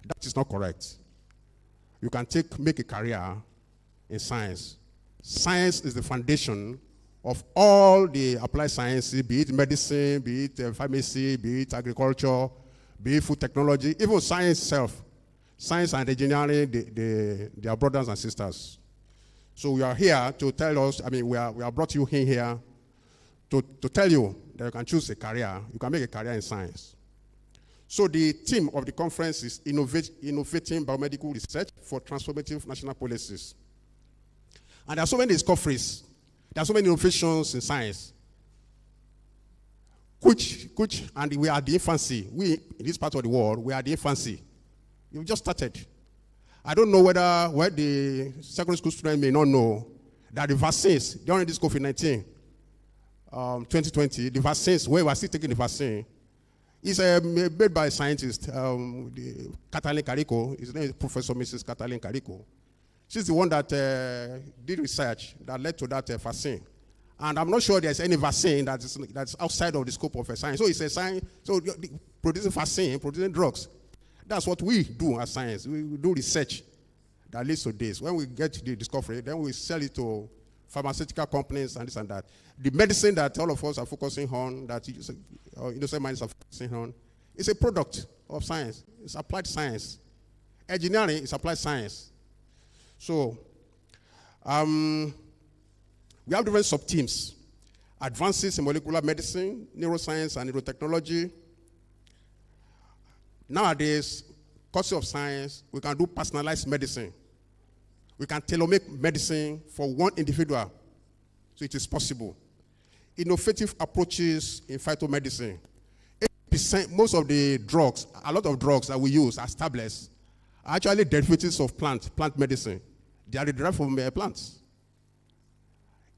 That is not correct. You can make a career in science. Science is the foundation of all the applied sciences, be it medicine, be it pharmacy, be it agriculture, be it food technology, even science itself. Science and engineering, they are brothers and sisters. So we are here to tell us, we are brought you in here to tell you that you can choose a career, you can make a career in science. So the theme of the conference is Innovating Biomedical Research for Transformative National Policies. And there are so many discoveries, there are so many innovations in science, which and we are the infancy. We, in this part of the world, we are the infancy. We've just started. I don't know whether the secondary school students may not know that the vaccines, during this COVID-19, 2020, the vaccines, where we are still taking the vaccine, is made by a scientist, Katalin Kariko. His name is Professor Mrs. Katalin Kariko. She's the one that did research that led to that vaccine. And I'm not sure there's any vaccine that's outside of the scope of a science. So it's a science, so producing vaccine, producing drugs. That's what we do as science. We do research that leads to this. When we get the discovery, then we sell it to pharmaceutical companies and this and that. The medicine that all of us are focusing on, that innocent minds are focusing on, is a product of science. It's applied science. Engineering is applied science. So, we have different sub-teams. Advances in molecular medicine, neuroscience, and neurotechnology. Nowadays, courses of science, we can do personalized medicine. We can tailor-make medicine for one individual. So it is possible. Innovative approaches in phytomedicine. 80%, most of the drugs, a lot of drugs that we use as tablets, are actually derivatives of plant medicine. They are derived from plants.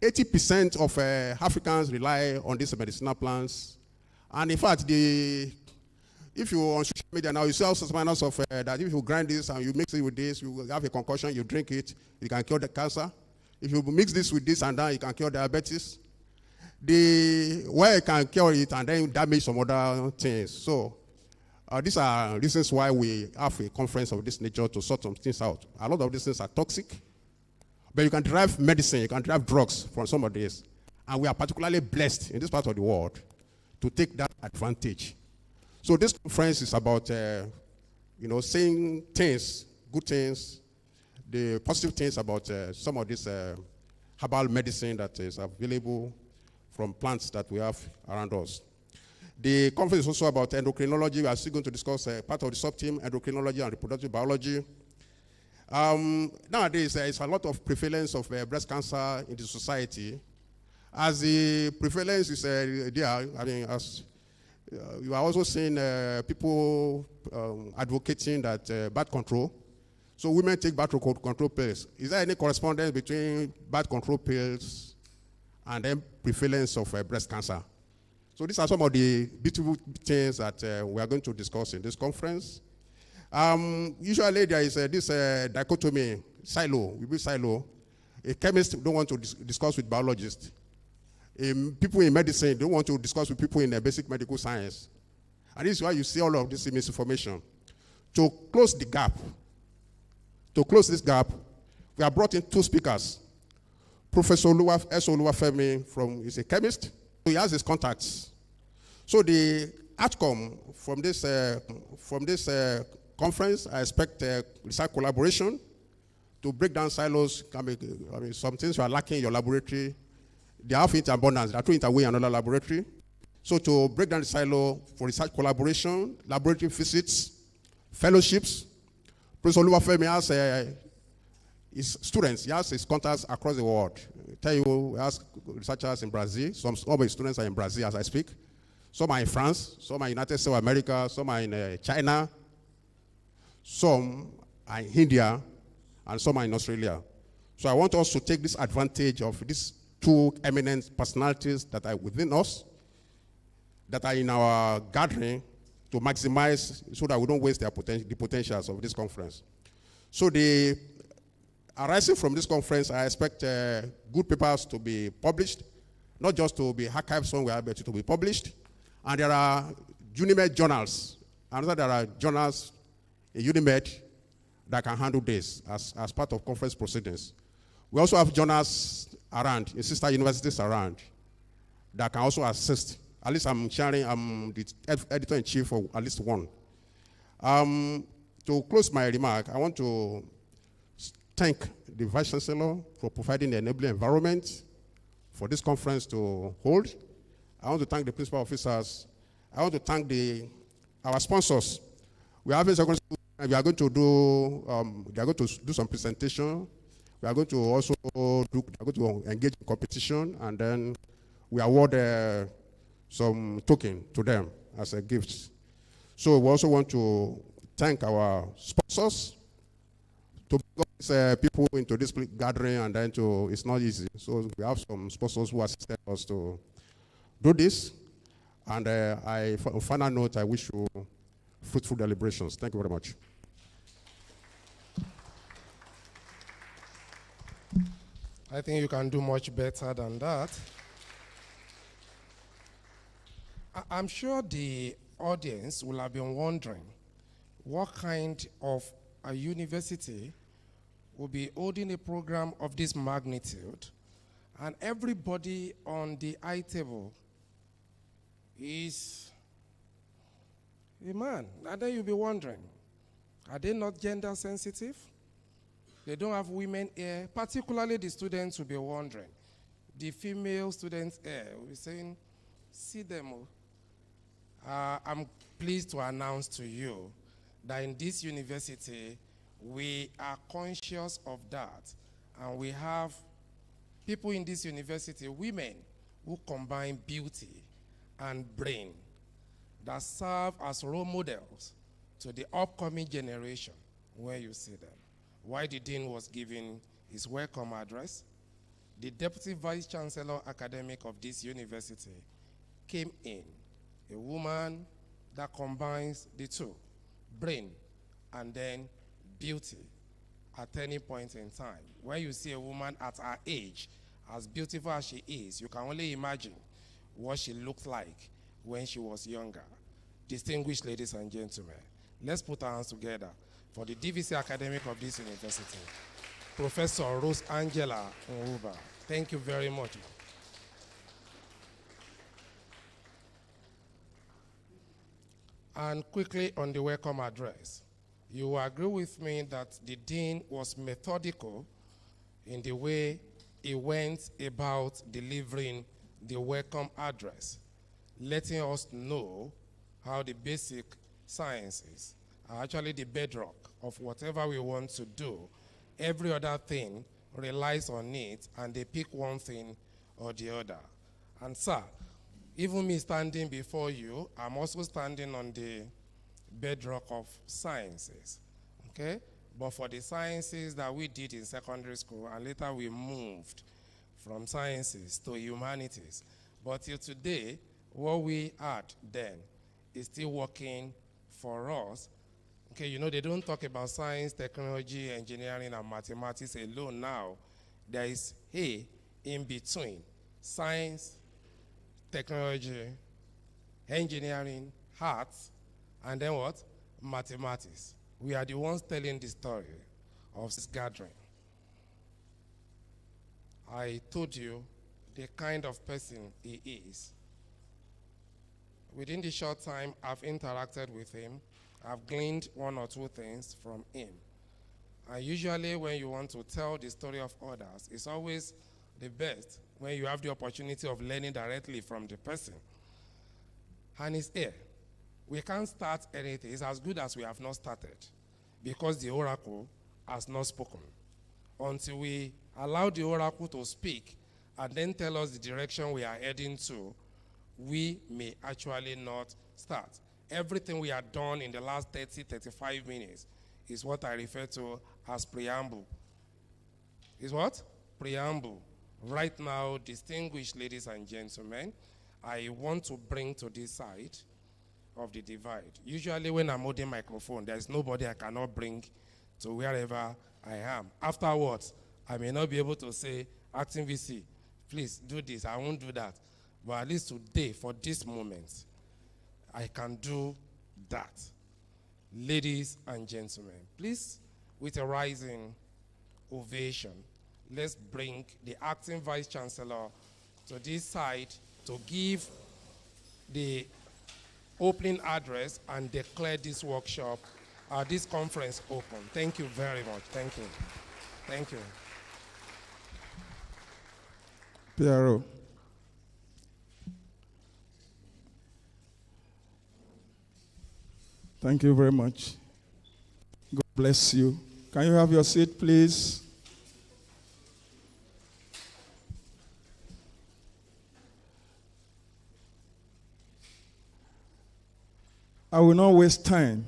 80% of Africans rely on these medicinal plants. And in fact, if you on social media now, you see all sorts of manners of that if you grind this and you mix it with this, you will have a concoction, you drink it, you can cure the cancer. If you mix this with this and that, you can cure diabetes. Where you can cure it and then damage some other things. So these are reasons why we have a conference of this nature to sort some things out. A lot of these things are toxic, but you can derive medicine, you can derive drugs from some of these. And we are particularly blessed in this part of the world to take that advantage. So this conference is about, saying things, good things, the positive things about some of this herbal medicine that is available from plants that we have around us. The conference is also about endocrinology. We are still going to discuss part of the sub-team, endocrinology and reproductive biology. Nowadays, there is a lot of prevalence of breast cancer in the society. As the prevalence is there, as you are also seeing people advocating that birth control. So women take birth control pills. Is there any correspondence between birth control pills and then prevalence of breast cancer? So these are some of the beautiful things that we are going to discuss in this conference. Usually there is this dichotomy, silo. We be silo. A chemist don't want to discuss with biologists. People in medicine don't want to discuss with people in basic medical science. And this is why you see all of this misinformation. To close the gap, we have brought in two speakers. Professor Oluwafemi is a chemist. He has his contacts. So the outcome from this conference, I expect research collaboration to break down silos. Some things you are lacking in your laboratory, they have it in abundance. They are throwing it away in another laboratory. So to break down the silo for research collaboration, laboratory visits, fellowships. Professor Oluwafemi has his students, he has his contacts across the world. I tell you, he has researchers in Brazil. Some of his students are in Brazil as I speak. Some are in France, some are in United States of America, some are in China, some are in India, and some are in Australia. So I want us to take this advantage of these two eminent personalities that are within us, that are in our gathering, to maximize so that we don't waste the potentials of this conference. So arising from this conference, I expect good papers to be published, not just to be archived somewhere, but to be published. And there are Unimed journals, and there are journals in Unimed that can handle this as part of conference proceedings. We also have journals around, in sister universities around, that can also assist. At least I'm the editor-in-chief for at least one. To close my remark, I want to thank the Vice Chancellor for providing the enabling environment for this conference to hold. I want to thank the principal officers. I want to thank our sponsors. We are going to do, they are going to do some presentation. We are going to also engage in competition, and then we award some token to them as a gift. So we also want to thank our sponsors to bring people into this gathering, and then it's not easy. So we have some sponsors who assisted us to do this. And on final note, I wish you fruitful deliberations. Thank you very much. I think you can do much better than that. I'm sure the audience will have been wondering what kind of a university will be holding a program of this magnitude, and everybody on the high table is a man. And then you'll be wondering, are they not gender sensitive? They don't have women here. Particularly the students will be wondering. The female students here will be saying, see them. I'm pleased to announce to you that in this university, we are conscious of that. And we have people in this university, women, who combine beauty and brain that serve as role models to the upcoming generation where you see them. While the dean was giving his welcome address, the deputy vice chancellor academic of this university came in, a woman that combines the two, brain and then beauty at any point in time. When you see a woman at her age, as beautiful as she is, you can only imagine what she looked like when she was younger. Distinguished ladies and gentlemen, let's put our hands together for the DVC academic of this university, Professor Rose Angela Nwuba. Thank you very much. And quickly on the welcome address, you will agree with me that the dean was methodical in the way he went about delivering the welcome address, letting us know how the basic sciences are actually the bedrock of whatever we want to do. Every other thing relies on it, and they pick one thing or the other. And sir, even me standing before you, I'm also standing on the bedrock of sciences, okay? But for the sciences that we did in secondary school, and later we moved from sciences to humanities. But till today, what we had then is still working for us. Okay, you know, they don't talk about science, technology, engineering, and mathematics alone now. There is A in between: science, technology, engineering, arts, and then what? Mathematics. We are the ones telling the story of this gathering. I told you the kind of person he is. Within the short time I've interacted with him, I've gleaned one or two things from him. And usually when you want to tell the story of others, it's always the best when you have the opportunity of learning directly from the person. And it's here. We can't start anything. It's as good as we have not started, because the oracle has not spoken. Until we allow the oracle to speak and then tell us the direction we are heading to, we may actually not start. Everything we have done in the last 30, 35 minutes is what I refer to as preamble. Is what? Preamble. Right now, distinguished ladies and gentlemen, I want to bring to this side of the divide. Usually when I'm holding microphone, there's nobody I cannot bring to wherever I am. Afterwards, I may not be able to say, acting VC, please do this, I won't do that. But at least today, for this moment, I can do that. Ladies and gentlemen, please, with a rising ovation, let's bring the acting Vice Chancellor to this side to give the opening address and declare this workshop, this conference open. Thank you very much. Thank you. Thank you. PRO. Thank you very much. God bless you. Can you have your seat, please? I will not waste time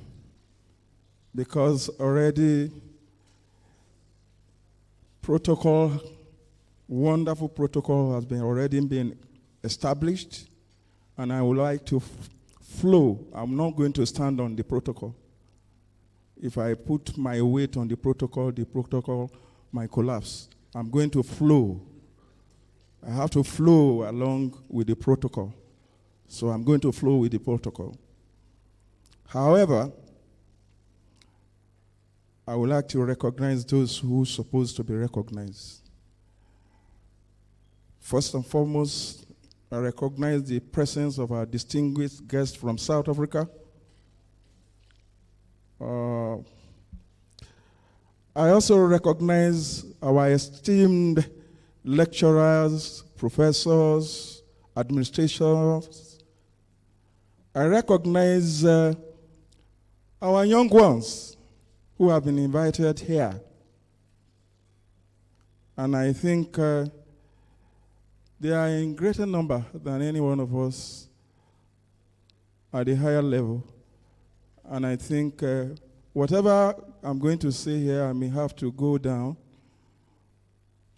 because already wonderful protocol has already been established, and I would like to flow. I'm not going to stand on the protocol. If I put my weight on the protocol might collapse. I'm going to flow. I have to flow along with the protocol. So I'm going to flow with the protocol. However, I would like to recognize those who are supposed to be recognized. First and foremost, I recognize the presence of our distinguished guest from South Africa. I also recognize our esteemed lecturers, professors, administrators. I recognize our young ones who have been invited here. And I think they are in greater number than any one of us at the higher level. And I think whatever I'm going to say here, I may have to go down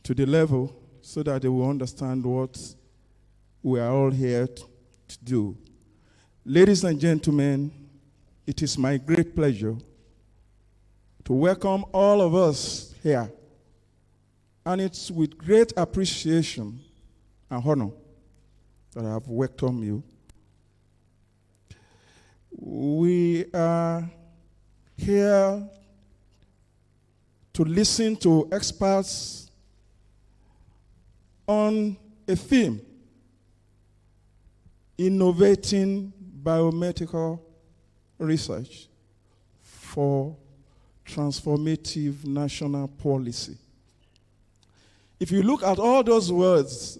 to the level so that they will understand what we are all here to do. Ladies and gentlemen, it is my great pleasure to welcome all of us here. And it's with great appreciation and honor that I have welcomed you. We are here to listen to experts on a theme: innovating biomedical research for transformative national policy. If you look at all those words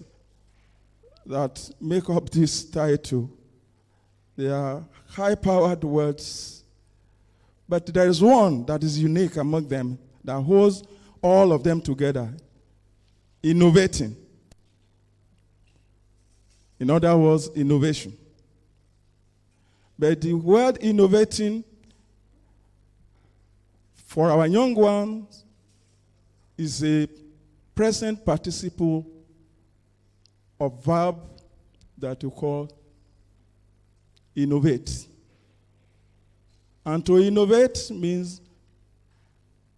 that make up this title, they are high-powered words, but there is one that is unique among them that holds all of them together: innovating. In other words, innovation. But the word innovating for our young ones is a present participle of verb that we call innovate. And to innovate means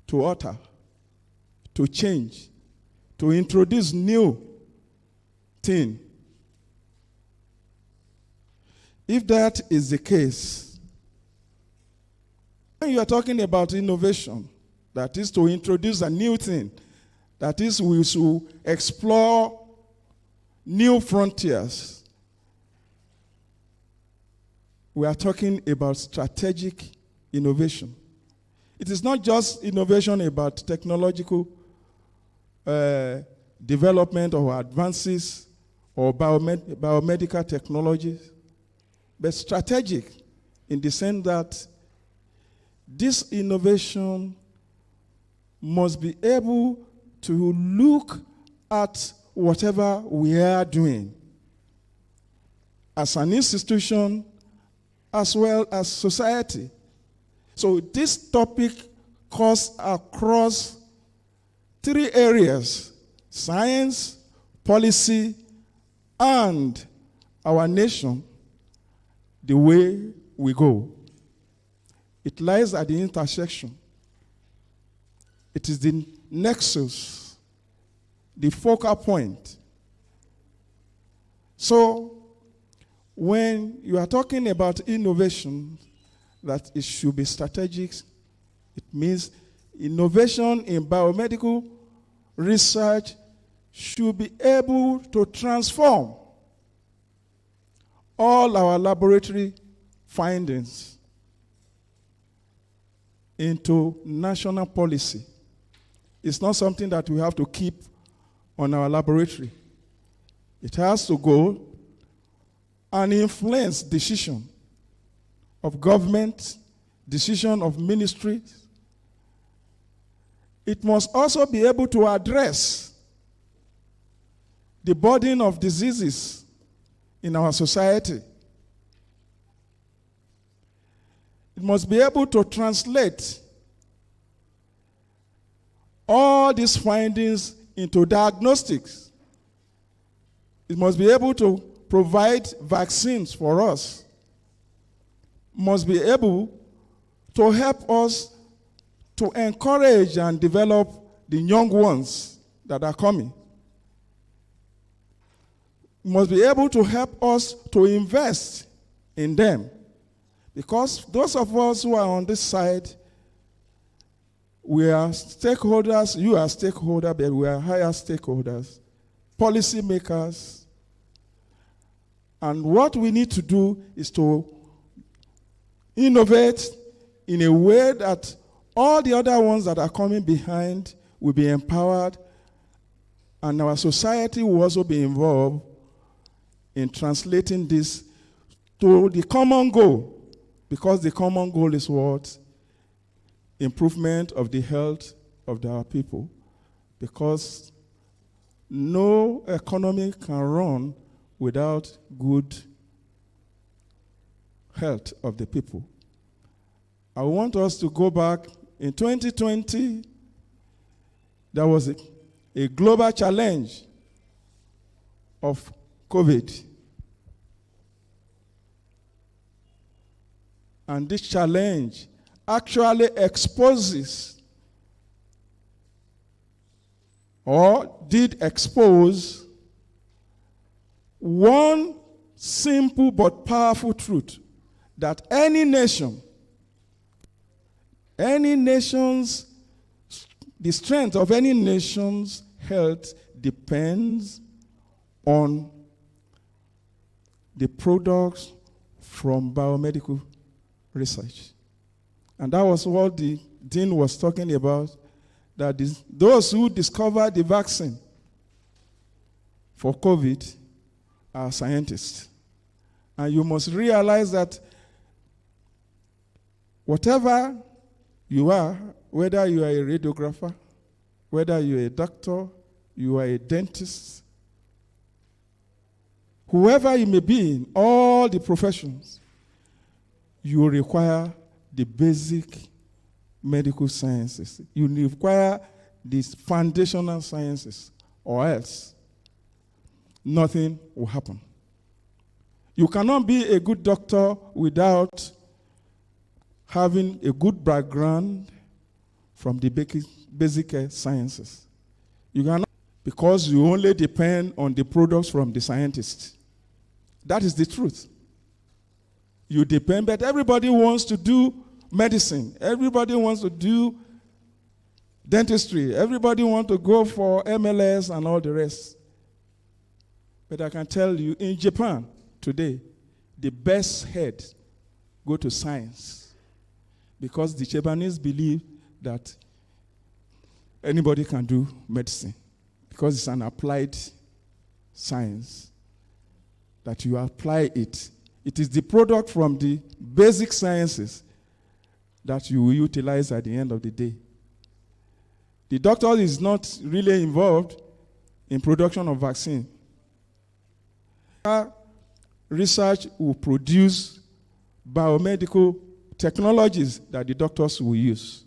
to alter, to change, to introduce new thing. If that is the case, when you are talking about innovation, that is to introduce a new thing, that is we should explore new frontiers, we are talking about strategic innovation. It is not just innovation about technological development or advances or biomedical technologies, but strategic in the sense that this innovation must be able to look at whatever we are doing as an institution as well as society. So this topic cuts across three areas: science, policy, and our nation, the way we go. It lies at the intersection. It is the nexus, the focal point. So when you are talking about innovation, that it should be strategic. It means innovation in biomedical research should be able to transform all our laboratory findings into national policy. It's not something that we have to keep on our laboratory. It has to go and influence decision of government, decision of ministries. It must also be able to address the burden of diseases in our society. It must be able to translate all these findings into diagnostics. It must be able to provide vaccines for us. It must be able to help us to encourage and develop the young ones that are coming. It must be able to help us to invest in them. Because those of us who are on this side, we are stakeholders, you are stakeholders, but we are higher stakeholders, policy makers. And what we need to do is to innovate in a way that all the other ones that are coming behind will be empowered, and our society will also be involved in translating this to the common goal, because the common goal is what? Improvement of the health of our people. Because no economy can run without good health of the people. I want us to go back. In 2020, there was a global challenge of COVID. And this challenge actually exposes or did expose one simple but powerful truth, that any nation's, the strength of any nation's health depends on the products from biomedical research. And that was what the dean was talking about, that those who discovered the vaccine for COVID are scientists. And you must realize that whatever you are, whether you are a radiographer, whether you are a doctor, you are a dentist, whoever you may be in all the professions, you require the basic medical sciences. You require these foundational sciences, or else nothing will happen. You cannot be a good doctor without having a good background from the basic sciences. You cannot, because you only depend on the products from the scientists. That is the truth. You depend, but everybody wants to do medicine. Everybody wants to do dentistry. Everybody wants to go for MLS and all the rest. But I can tell you, in Japan today, the best heads go to science, because the Japanese believe that anybody can do medicine, because it's an applied science, that you apply it. It is the product from the basic sciences that you will utilize at the end of the day. The doctor is not really involved in production of vaccine. Research will produce biomedical technologies that the doctors will use.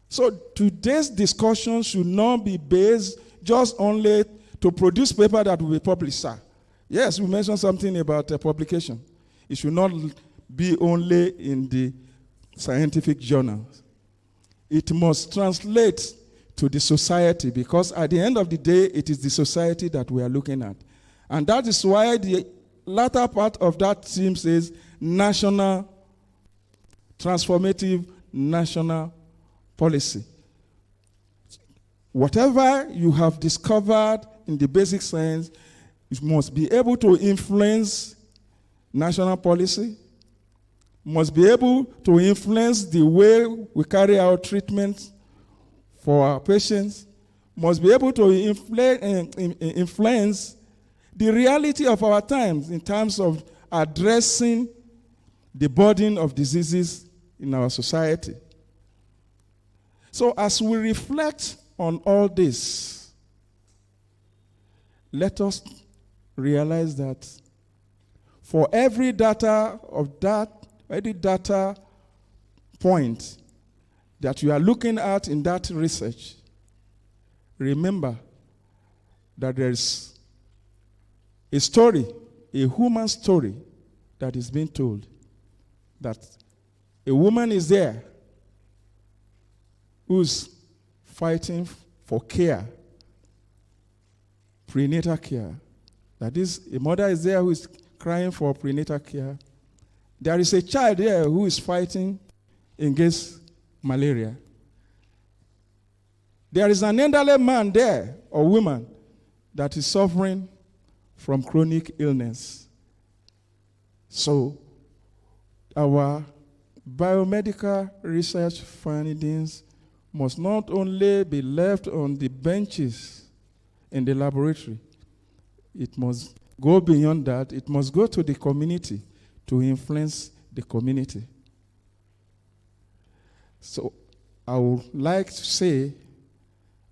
So today's discussion should not be based just only to produce paper that will be published, sir. Yes, we mentioned something about publication. It should not be only in the scientific journals. It must translate to the society, because at the end of the day, it is the society that we are looking at. And that is why the latter part of that theme says national transformative national policy. Whatever you have discovered in the basic science, you must be able to influence national policy, must be able to influence the way we carry out treatment for our patients, must be able to influence the reality of our times in terms of addressing the burden of diseases in our society. So as we reflect on all this, let us realize that for every data point that you are looking at in that research, remember that there is a story, a human story that is being told. That a woman is there who's fighting for care, prenatal care. That is, a mother is there who is crying for prenatal care. There is a child there who is fighting against malaria. There is an elderly man there, or woman, that is suffering from chronic illness. So, our biomedical research findings must not only be left on the benches in the laboratory, it must go beyond that. It must go to the community to influence the community. So I would like to say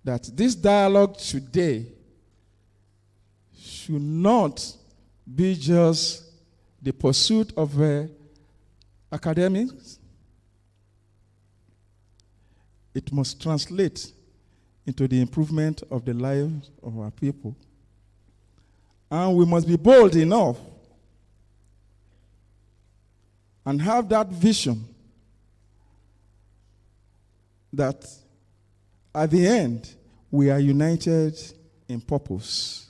that this dialogue today should not be just the pursuit of academics. It must translate into the improvement of the lives of our people. And we must be bold enough and have that vision that at the end, we are united in purpose.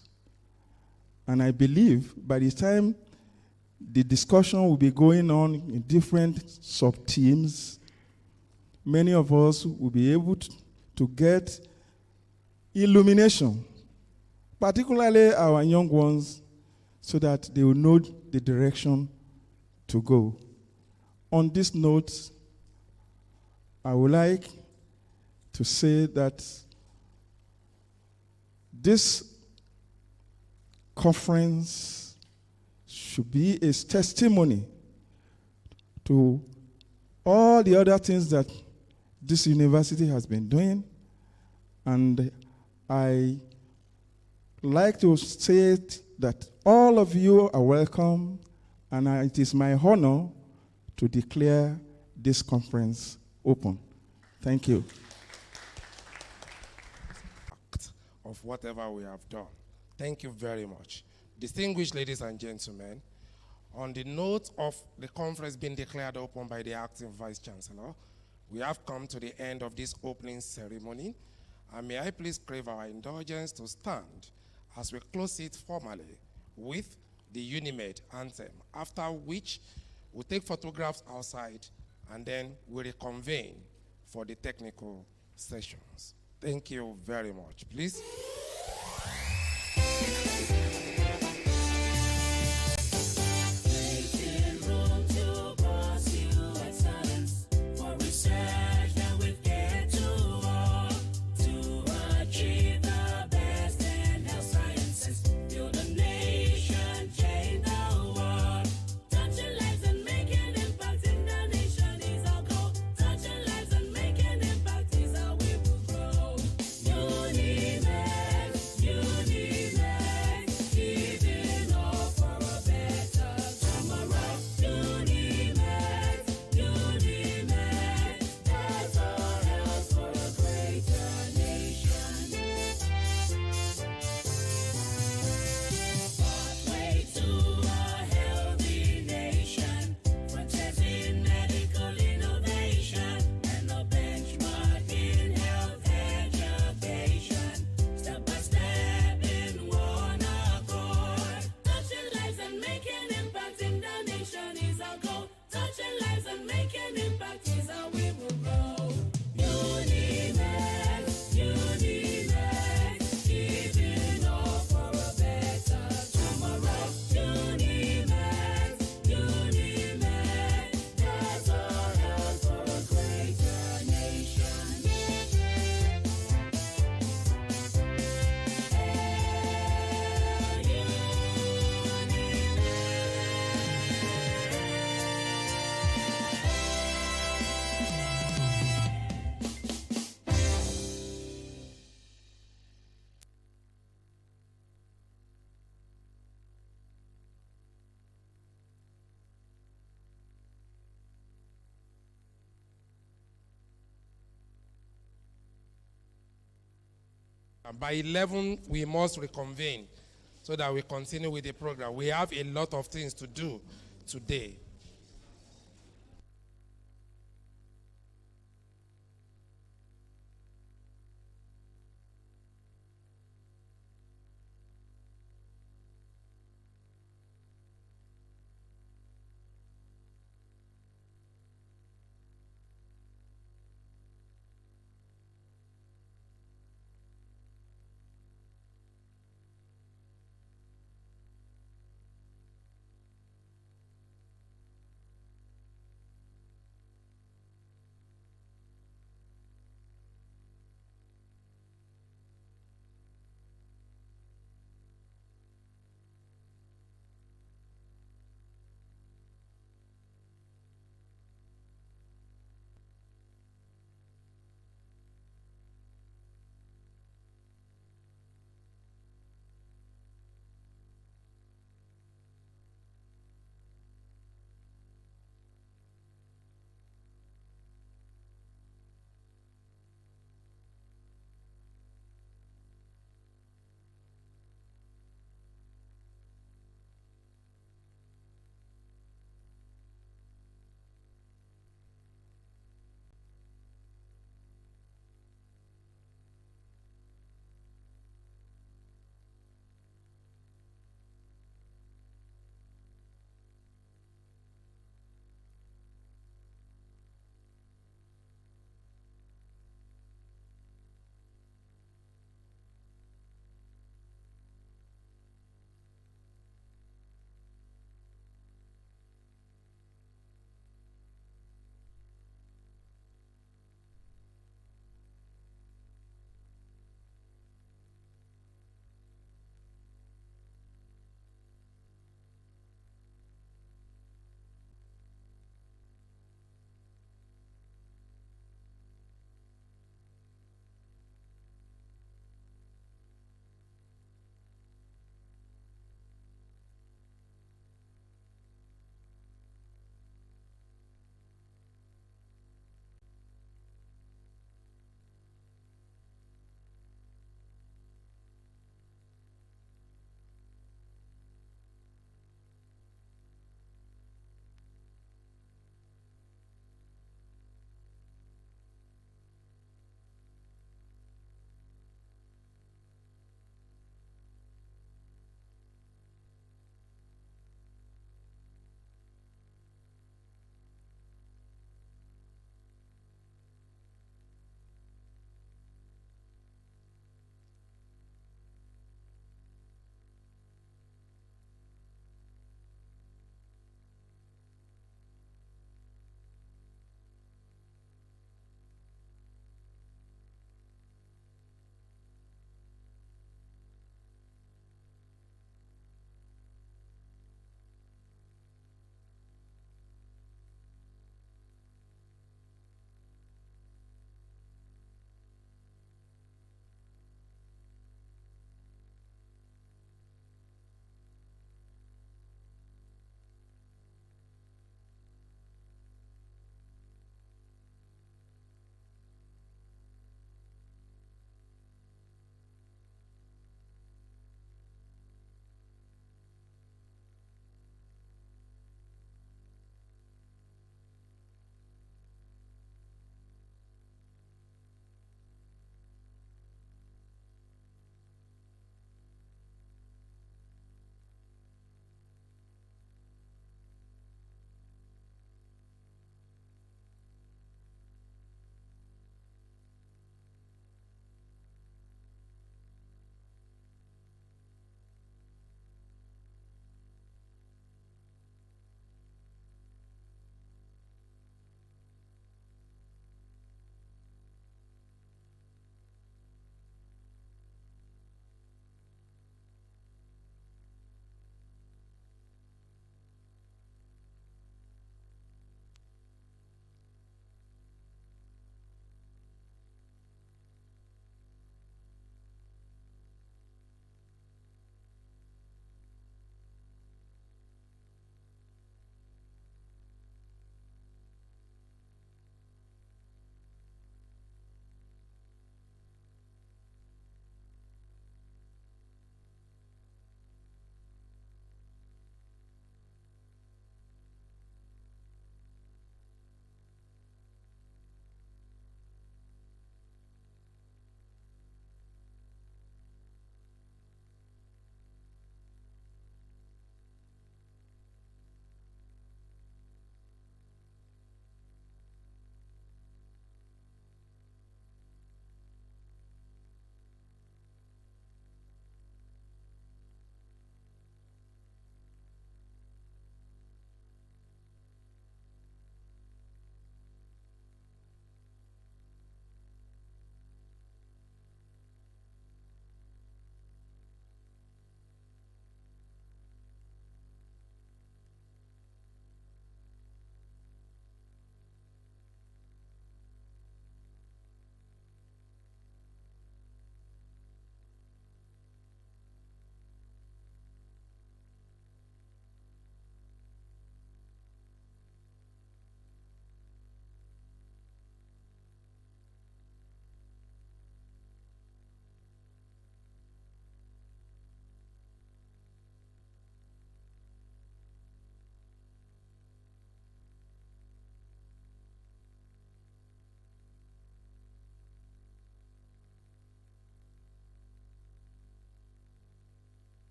And I believe by the time the discussion will be going on in different sub-teams, many of us will be able to get illumination, particularly our young ones, so that they will know the direction to go. On this note, I would like to say that this conference should be a testimony to all the other things that this university has been doing. And I like to say that all of you are welcome, and it is my honor to declare this conference open. Thank you. Of whatever we have done. Thank you very much. Distinguished ladies and gentlemen, on the note of the conference being declared open by the acting Vice Chancellor, we have come to the end of this opening ceremony. And may I please crave our indulgence to stand as we close it formally with the Unimed anthem, after which we'll take photographs outside and then we'll reconvene for the technical sessions. Thank you very much. Please. Unimed. And by 11, we must reconvene so that we continue with the program. We have a lot of things to do today.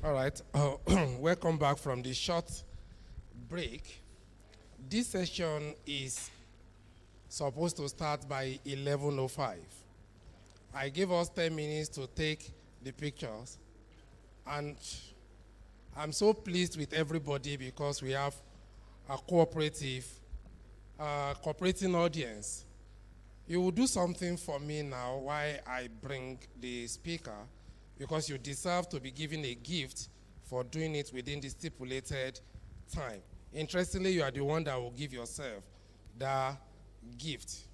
All right. Welcome back from the short break. This session is supposed to start by 11:05. I gave us 10 minutes to take the pictures, and I'm so pleased with everybody because we have a cooperating audience. You will do something for me now while I bring the speaker, because you deserve to be given a gift for doing it within the stipulated time. Interestingly, you are the one that will give yourself the gift.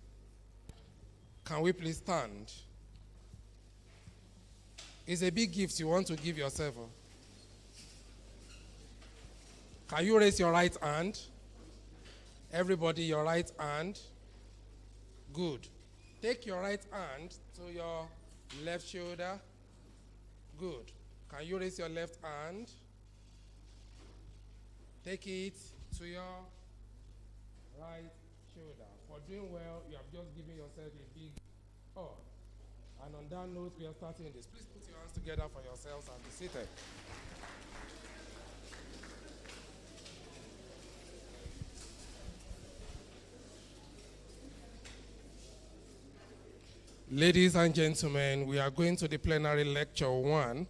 Can we please stand? It's a big gift you want to give yourself. Can you raise your right hand? Everybody, your right hand. Good. Take your right hand to your left shoulder. Good. Can you raise your left hand? Take it to your right shoulder. For doing well, you have just given yourself a big hug. And on that note, we are starting this. Please put your hands together for yourselves and be seated. Ladies and gentlemen, we are going to the plenary lecture 1,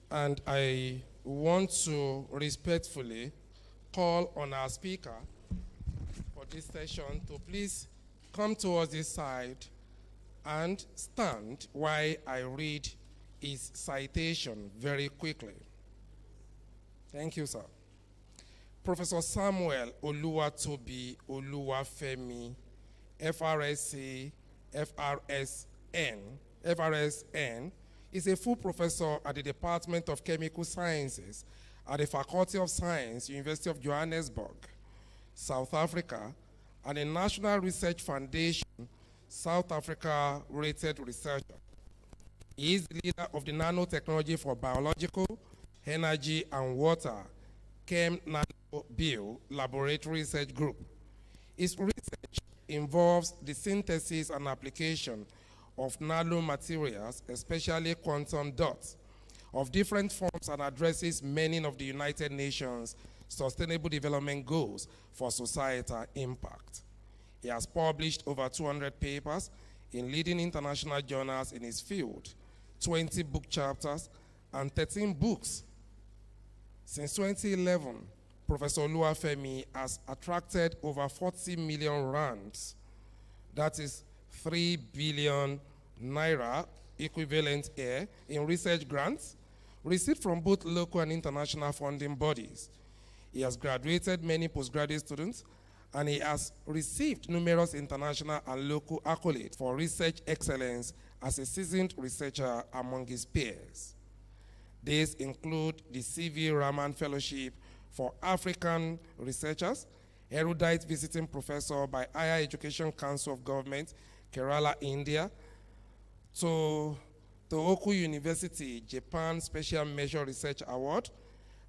and I want to respectfully call on our speaker for this session to please come towards this side and stand while I read his citation very quickly. Thank you, sir. Professor Samuel Oluwatobi Oluwafemi, FRSN, is a full professor at the Department of Chemical Sciences at the Faculty of Science, University of Johannesburg, South Africa, and a National Research Foundation, South Africa rated researcher. He is the leader of the Nanotechnology for Biological, Energy, and Water, Chem Nano Bio Laboratory Research Group. His research involves the synthesis and application of nanomaterials, especially quantum dots, of different forms, and addresses many of the United Nations Sustainable Development Goals for societal impact. He has published over 200 papers in leading international journals in his field, 20 book chapters, and 13 books. Since 2011, Professor Oluwafemi has attracted over 40 million rands, that is 3 billion naira equivalent here, in research grants received from both local and international funding bodies. He has graduated many postgraduate students, and he has received numerous international and local accolades for research excellence as a seasoned researcher among his peers. These include the C.V. Raman Fellowship for African Researchers, erudite visiting professor by Higher Education Council of Government, Kerala, India, to Tohoku University, Japan Special Measure Research Award,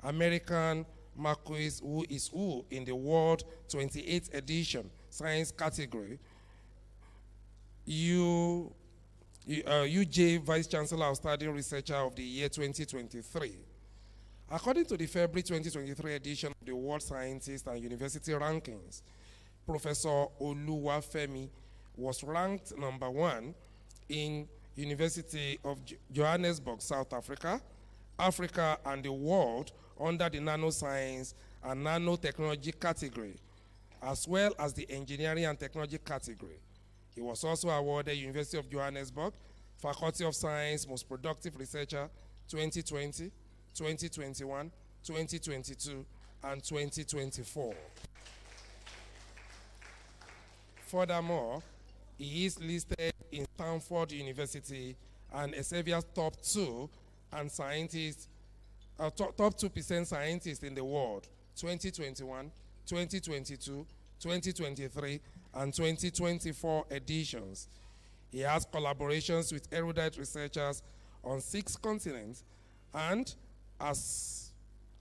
American Marquis Who is Who in the World 28th edition, Science category, UJ Vice Chancellor Outstanding Researcher of the Year 2023. According to the February 2023 edition of the World Scientist and University Rankings, Professor Oluwafemi was ranked number 1 in University of Johannesburg, South Africa, Africa, and the world under the nanoscience and nanotechnology category, as well as the engineering and technology category. He was also awarded University of Johannesburg Faculty of Science Most Productive Researcher 2020, 2021, 2022, and 2024. Furthermore, he is listed in Stanford University and Elsevier's top 2% scientists in the world, 2021, 2022, 2023, and 2024 editions. He has collaborations with erudite researchers on 6 continents and has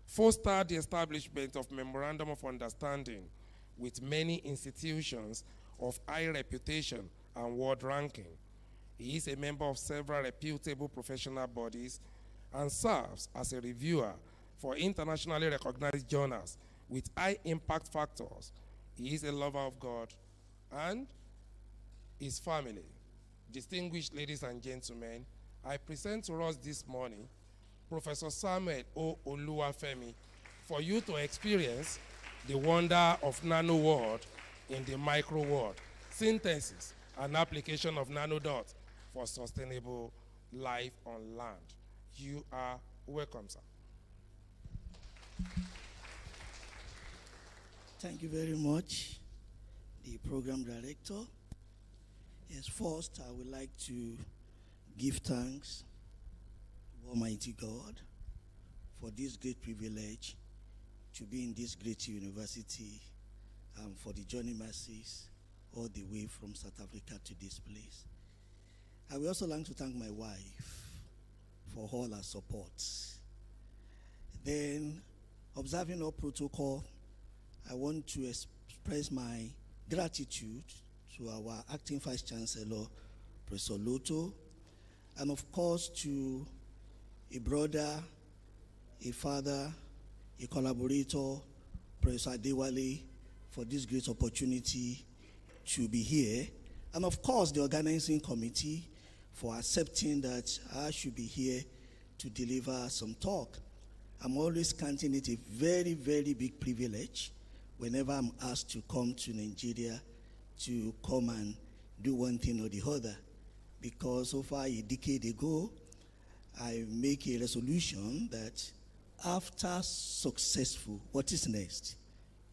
fostered the establishment of Memorandum of Understanding with many institutions of high reputation and world ranking. He is a member of several reputable professional bodies and serves as a reviewer for internationally recognized journals with high impact factors. He is a lover of God and his family. Distinguished ladies and gentlemen, I present to us this morning Professor Samuel O. Oluwafemi for you to experience the wonder of nano world in the micro world, synthesis and application of nanodots for sustainable life on land. You are welcome, sir. Thank you very much, the program director. Yes, first, I would like to give thanks to Almighty God for this great privilege to be in this great university and for the journey masses all the way from South Africa to this place. I would also like to thank my wife for all her support. Then, observing all protocol, I want to express my gratitude to our acting Vice Chancellor, Professor Lotto, and of course to a brother, a father, a collaborator, Professor Adewale, for this great opportunity to be here. And of course, the organizing committee for accepting that I should be here to deliver some talk. I'm always counting it a very, very big privilege whenever I'm asked to come to Nigeria to come and do one thing or the other. Because so far a decade ago, I make a resolution that after successful, what is next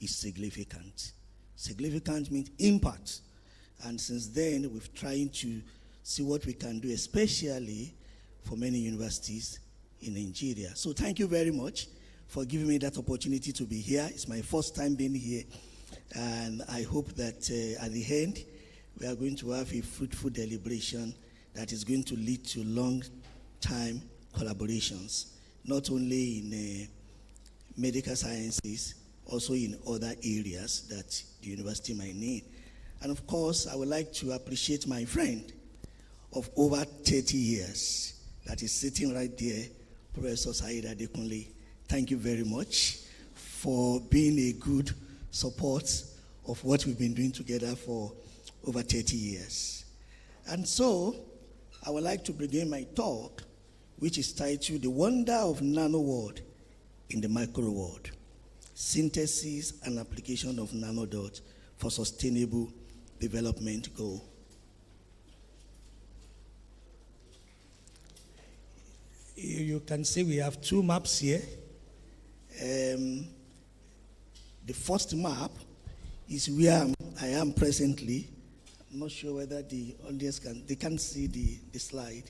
is significant. Significant means impact. And since then, we've tried to see what we can do, especially for many universities in Nigeria. So thank you very much for giving me that opportunity to be here. It's my first time being here. And I hope that at the end, we are going to have a fruitful deliberation that is going to lead to long-time collaborations, not only in medical sciences, also in other areas that the university might need. And of course, I would like to appreciate my friend of over 30 years that is sitting right there, Professor Said Adekunle. Thank you very much for being a good support of what we've been doing together for over 30 years. And so, I would like to begin my talk, which is titled The Wonder of Nano World in the Micro World, Synthesis and Application of Nanodots for Sustainable Development Goal. You can see we have two maps here. The first map is where I am presently. I'm not sure whether the audience can see the slide.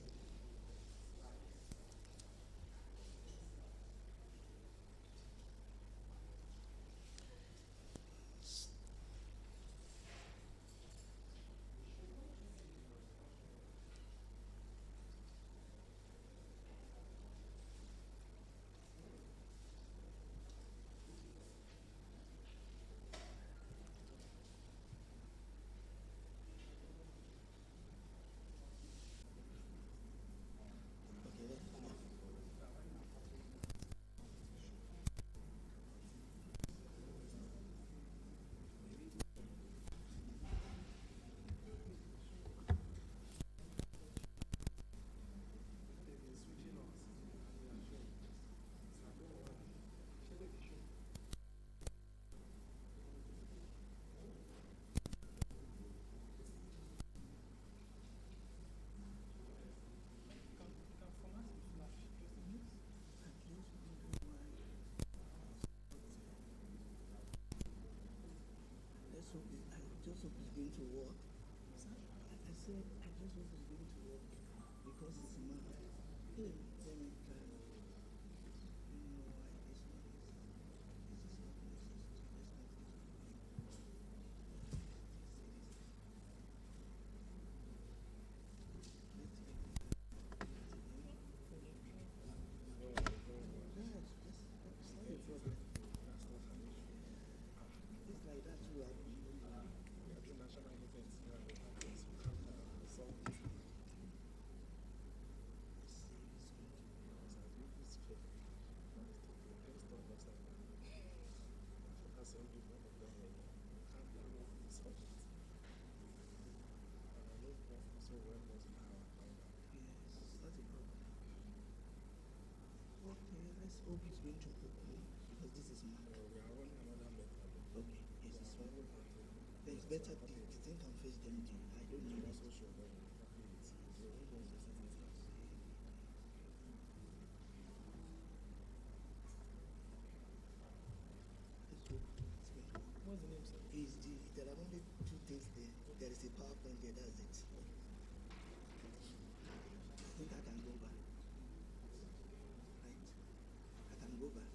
just hope it's going to work. I said, I just hope it's going to work because it's mad. Hey, let me try. going to open because this is Mac. Okay, yes, it's fine. Then it's better the thing can face them. I don't need it. What's the name, sir? There are only two things there. There is a PowerPoint there, that's it. I think I can go back. Right? I can go back.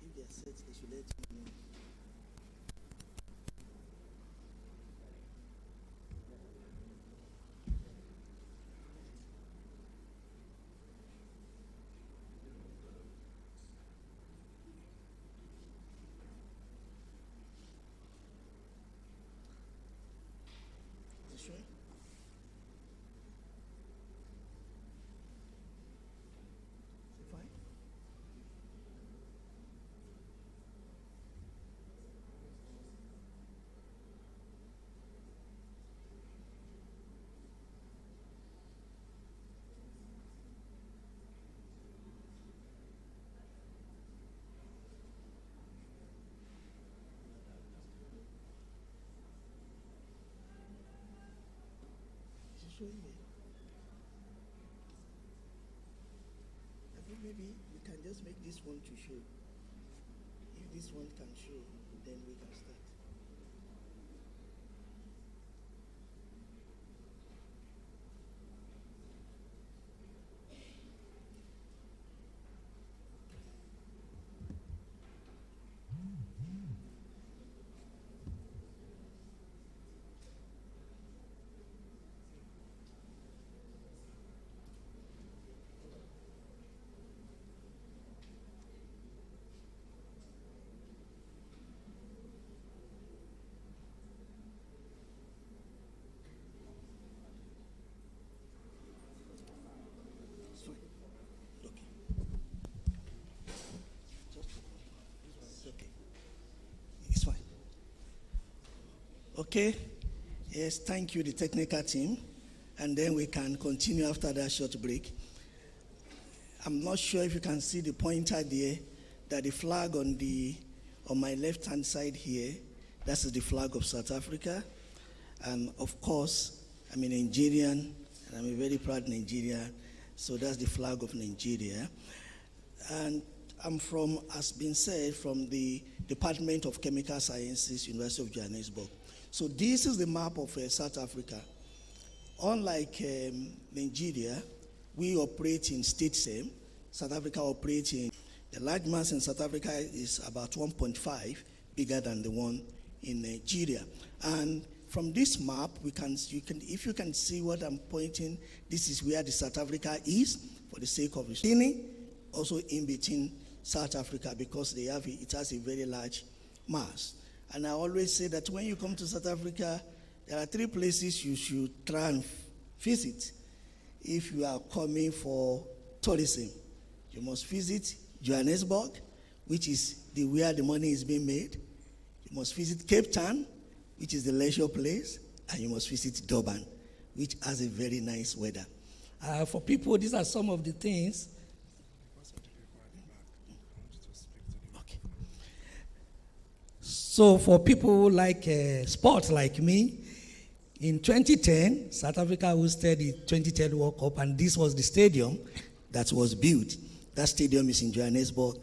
If they are set, they should let me know. Is it showing? Is it fine? Is it showing there? I think maybe we can just make this one to show. If this one can show, then we can start. It's fine. Okay. It's okay. It's fine. Okay. Yes, thank you, the technical team. And then we can continue after that short break. I'm not sure if you can see the pointer there, that the flag on my left-hand side here, that's the flag of South Africa. And of course, I'm a Nigerian, and I'm a very proud Nigerian. So that's the flag of Nigeria. And I'm from, as been said, from the Department of Chemical Sciences, University of Johannesburg. So this is the map of South Africa. Unlike Nigeria, we operate in states. South Africa operates in, the large mass in South Africa is about 1.5, bigger than the one in Nigeria. And from this map, if you can see what I'm pointing, this is where the South Africa is, for the sake of Guinea, also in between South Africa, because it has a very large mass. And I always say that when you come to South Africa, there are three places you should try and visit. If you are coming for tourism, you must visit Johannesburg, which is where the money is being made. You must visit Cape Town, which is the leisure place, and you must visit Durban, which has a very nice weather. For people, these are some of the things. Okay. So for people who like sports like me, in 2010, South Africa hosted the 2010 World Cup, and this was the stadium that was built. That stadium is in Johannesburg.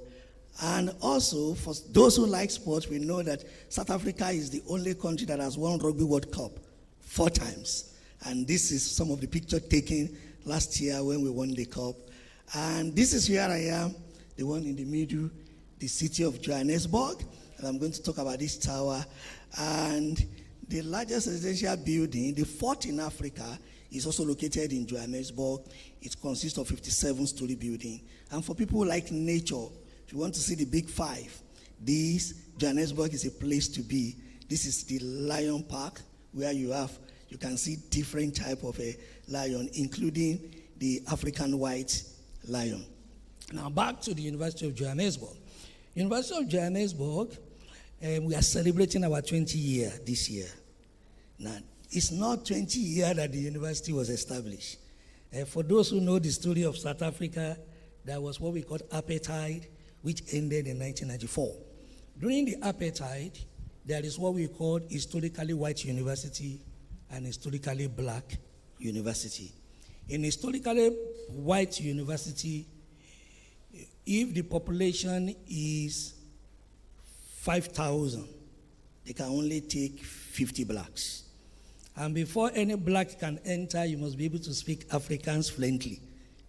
And also, for those who like sports, we know that South Africa is the only country that has won Rugby World Cup 4 times. And this is some of the pictures taken last year when we won the cup. And this is where I am, the one in the middle, the city of Johannesburg. And I'm going to talk about this tower. And the largest residential building, the 4th in Africa, is also located in Johannesburg. It consists of 57-story building. And for people who like nature, if you want to see the big 5, Johannesburg is a place to be. This is the Lion Park, where you can see different type of a lion, including the African white lion. Now back to the University of Johannesburg. University of Johannesburg we are celebrating our 20 year this year. Now, it's not 20 years that the university was established. For those who know the story of South Africa, there was what we called apartheid, which ended in 1994. During the apartheid, there is what we call historically white university and historically black university. In historically white university, if the population is 5,000, they can only take 50 blacks. And before any black can enter, you must be able to speak Afrikaans fluently,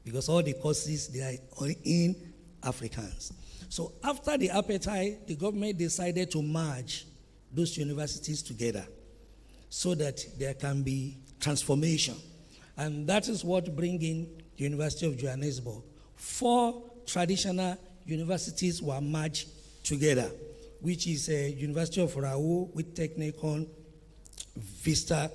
because all the courses, they are in Afrikaans. So after the apartheid, the government decided to merge those universities together so that there can be transformation. And that is what brings in the University of Johannesburg. 4 traditional universities were merged together, which is University of Raoul with Technikon, Vista.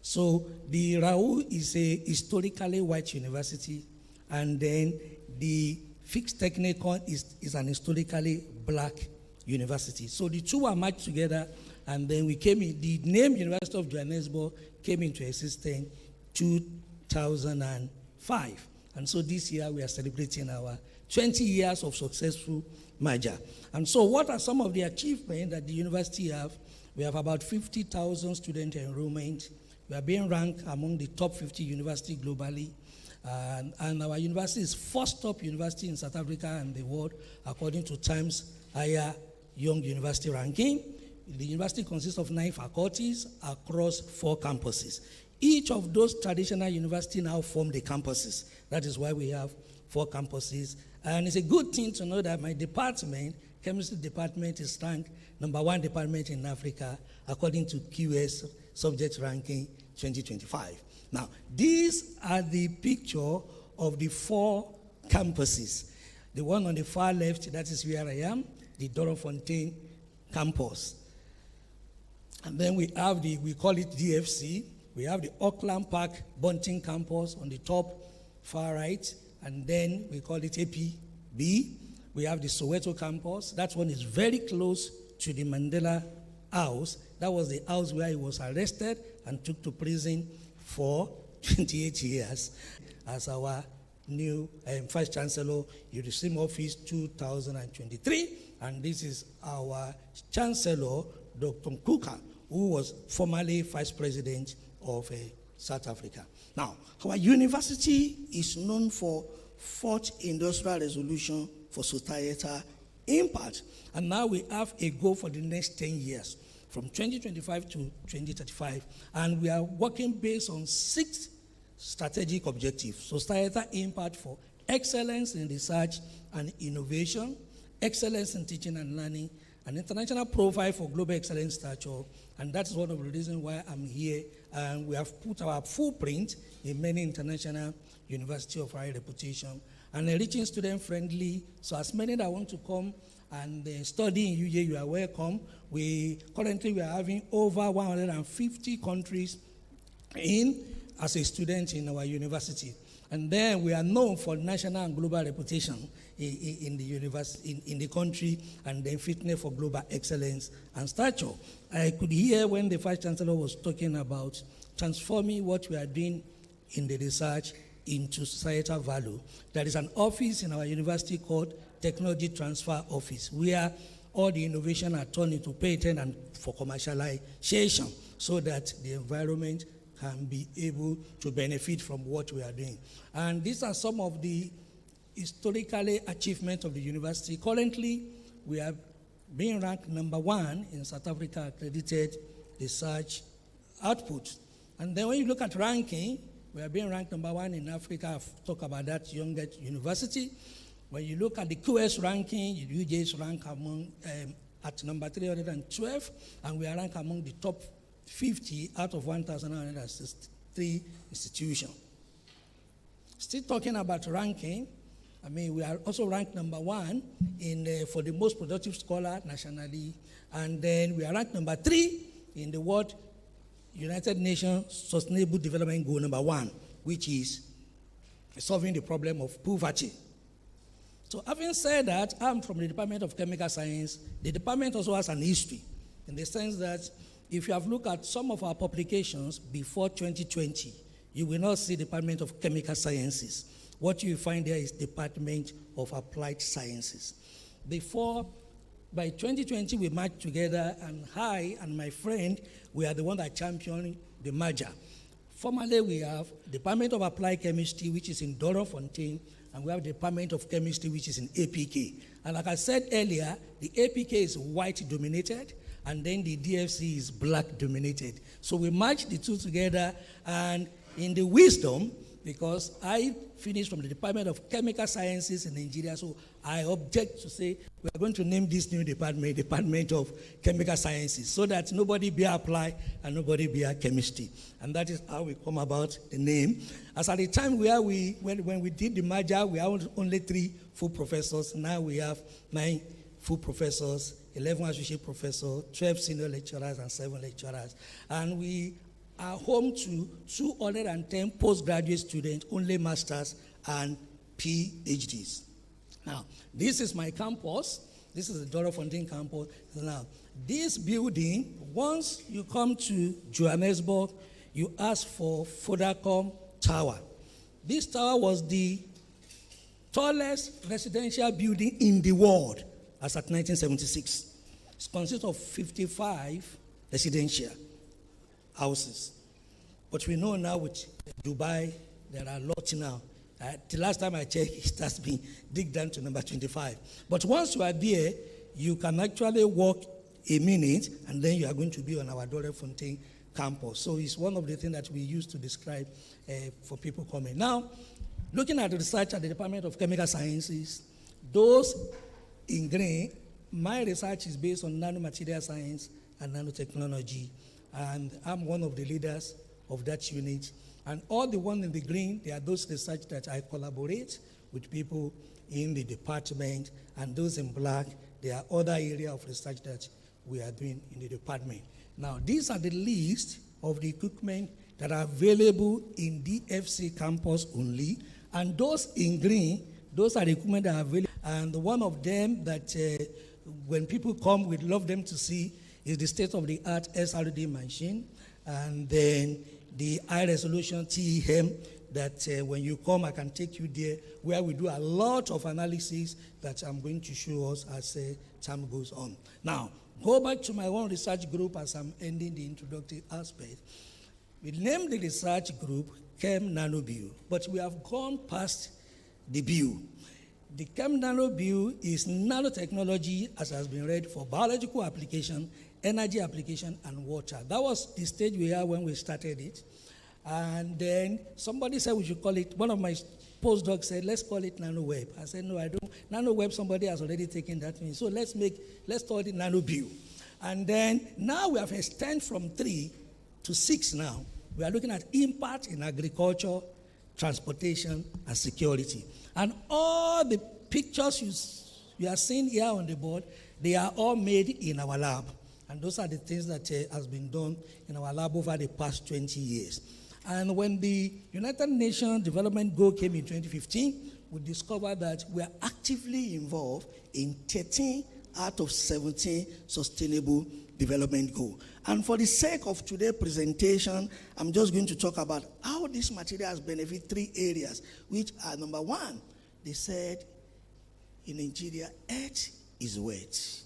So the Raoul is a historically white university, and then the Fixed Technikon is an historically black university. So the two were merged together, and then we came in. The name University of Johannesburg came into existence 2005. And so this year we are celebrating our 20 years of successful merger. And so what are some of the achievements that the university have? We have about 50,000 student enrollment. We are being ranked among the top 50 universities globally. And our university is first top university in South Africa and the world, according to Times Higher Young University ranking. The university consists of 9 faculties across 4 campuses. Each of those traditional universities now form the campuses. That is why we have 4 campuses. And it's a good thing to know that my department, chemistry department, is ranked #1 department in Africa according to QS subject ranking 2025. Now, these are the picture of the 4 campuses. The one on the far left, that is where I am, the Doronfontein campus. And then we have we call it DFC. We have the Auckland Park Bunting campus on the top far right. And then we call it APB. We have the Soweto campus. That one is very close to the Mandela House. That was the house where he was arrested and took to prison for 28 years as our new Vice Chancellor. You resume office 2023. And this is our Chancellor, Dr. Kuka, who was formerly Vice President of South Africa. Now, our university is known for 4th industrial revolution for societal impact. And now we have a goal for the next 10 years, from 2025 to 2035. And we are working based on 6 strategic objectives. Societal impact for excellence in research and innovation, excellence in teaching and learning, an international profile for global excellence stature. And that's one of the reasons why I'm here. And we have put our footprint in many international universities of high reputation and enriching student-friendly. So as many that want to come and study in UJ, you are welcome. Currently we are having over 150 countries as a student in our university. And then we are known for national and global reputation in the university, in the country, and then fitness for global excellence and stature. I could hear when the Vice Chancellor was talking about transforming what we are doing in the research into societal value. There is an office in our university called Technology Transfer Office, where all the innovation are turned into patent and for commercialization, so that the environment can be able to benefit from what we are doing. And these are some of the historically achievements of the university. Currently, we are being ranked #1 in South Africa accredited research output. And then when you look at ranking, we are being ranked #1 in Africa. I've talked about that youngest university. When you look at the QS ranking, UJ is ranked among at number 312, and we are ranked among the top 50 out of 1,963 institutions. Still talking about ranking, we are also ranked #1 for the most productive scholar nationally, and then we are ranked #3 in the World United Nations Sustainable Development Goal #1, which is solving the problem of poverty. So having said that, I'm from the Department of Chemical Science. The department also has an history in the sense that if you have looked at some of our publications before 2020, you will not see Department of Chemical Sciences. What you find there is Department of Applied Sciences. By 2020, we merged together, and I and my friend, we are the one that championed the merger. Formerly, we have Department of Applied Chemistry, which is in Doron-Fontaine, and we have Department of Chemistry, which is in APK. And like I said earlier, the APK is white-dominated, and then the DFC is black-dominated. So we merged the two together, and in the wisdom, because I finished from the Department of Chemical Sciences in Nigeria, so I object to say we are going to name this new department Department of Chemical Sciences, so that nobody be applied and nobody be a chemistry. And that is how we come about the name. As at the time when we did the merger, we had only 3 full professors. Now we have 9 full professors, 11 associate professors, 12 senior lecturers, and 7 lecturers. And we are home to 210 postgraduate students, only masters and PhDs. Now, this is my campus. This is the Doron-Fontaine campus. Now, this building, once you come to Johannesburg, you ask for Vodacom Tower. This tower was the tallest residential building in the world as at 1976. It consists of 55 residential houses. But we know now with Dubai, there are lots now. The last time I checked, it has been dig down to number 25. But once you are there, you can actually walk a minute, and then you are going to be on our Doron-Fontaine campus. So it's one of the things that we use to describe for people coming. Now, looking at the research at the Department of Chemical Sciences, those in green, my research is based on nanomaterial science and nanotechnology. And I'm one of the leaders of that unit. And all the ones in the green, they are those research that I collaborate with people in the department. And those in black, they are other area of research that we are doing in the department. Now, these are the list of the equipment that are available in DFC campus only. And those in green, those are the equipment that are available. And one of them that when people come, we'd love them to see is the state-of-the-art SRD machine, and then the high-resolution TEM that when you come, I can take you there, where we do a lot of analysis that I'm going to show us as time goes on. Now, go back to my own research group as I'm ending the introductory aspect. We named the research group Chem NanoBio, but we have gone past the bio. The Chem NanoBio is nanotechnology, as has been read, for biological application, energy application, and water. That was the stage we are when we started it. And then somebody said we should call it, one of my postdocs said, let's call it NanoWeb. I said, no, I don't. NanoWeb, somebody has already taken that thing. So let's call it NanoBio. And then now we have extended from 3 to 6 now. We are looking at impact in agriculture, transportation, and security. And all the pictures you are seeing here on the board, they are all made in our lab. And those are the things that has been done in our lab over the past 20 years. And when the United Nations Development Goal came in 2015, we discovered that we are actively involved in 13 out of 17 sustainable development goals. And for the sake of today's presentation, I'm just going to talk about how these materials benefit 3 areas, which are number 1, they said in Nigeria, earth is wet.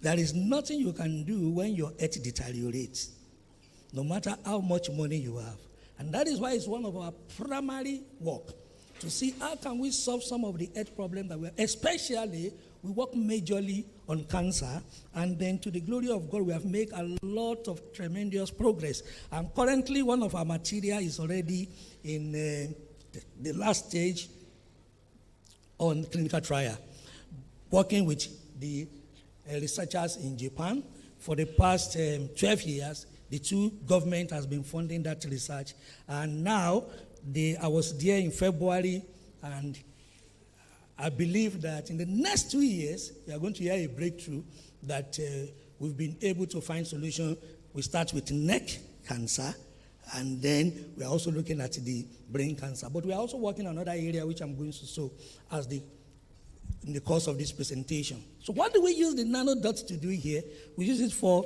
There is nothing you can do when your earth deteriorates, no matter how much money you have. And that is why it's one of our primary work, to see how can we solve some of the earth problems that we have. Especially, we work majorly on cancer, and then to the glory of God, we have made a lot of tremendous progress. And currently, one of our material is already in the last stage on clinical trial, working with the researchers in Japan. For the past 12 years, the 2 government has been funding that research. And now, I was there in February, and I believe that in the next 2 years, we are going to hear a breakthrough that we've been able to find solution. We start with neck cancer, and then we are also looking at the brain cancer. But we are also working on another area which I'm going to show as the in the course of this presentation. So what do we use the nanodots to do here? We use it for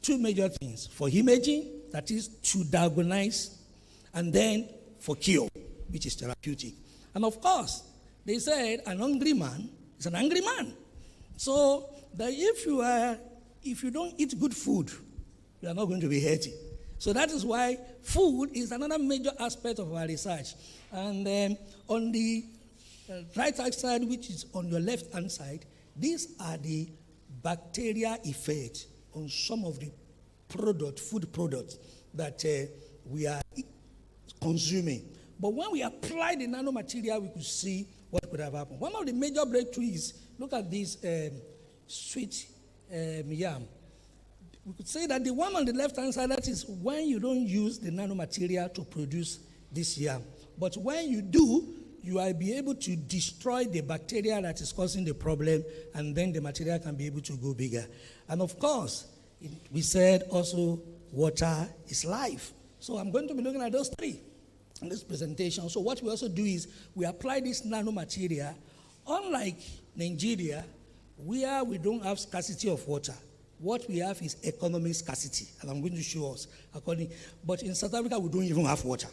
two major things. For imaging, that is to diagnose, and then for cure, which is therapeutic. And of course, they said an hungry man is an angry man. So that if you don't eat good food, you are not going to be healthy. So that is why food is another major aspect of our research. And on the right-hand side, which is on your left-hand side, these are the bacteria effects on some of the food products that we are consuming. But when we apply the nanomaterial, we could see what could have happened. One of the major breakthroughs, look at this sweet yam. We could say that the one on the left-hand side, that is when you don't use the nanomaterial to produce this yam. But when you do, you will be able to destroy the bacteria that is causing the problem, and then the material can be able to go bigger. And of course, we said also water is life. So I'm going to be looking at those three in this presentation. So what we also do is we apply this nanomaterial, unlike Nigeria, where we don't have scarcity of water. What we have is economic scarcity, and I'm going to show us according. But in South Africa, we don't even have water.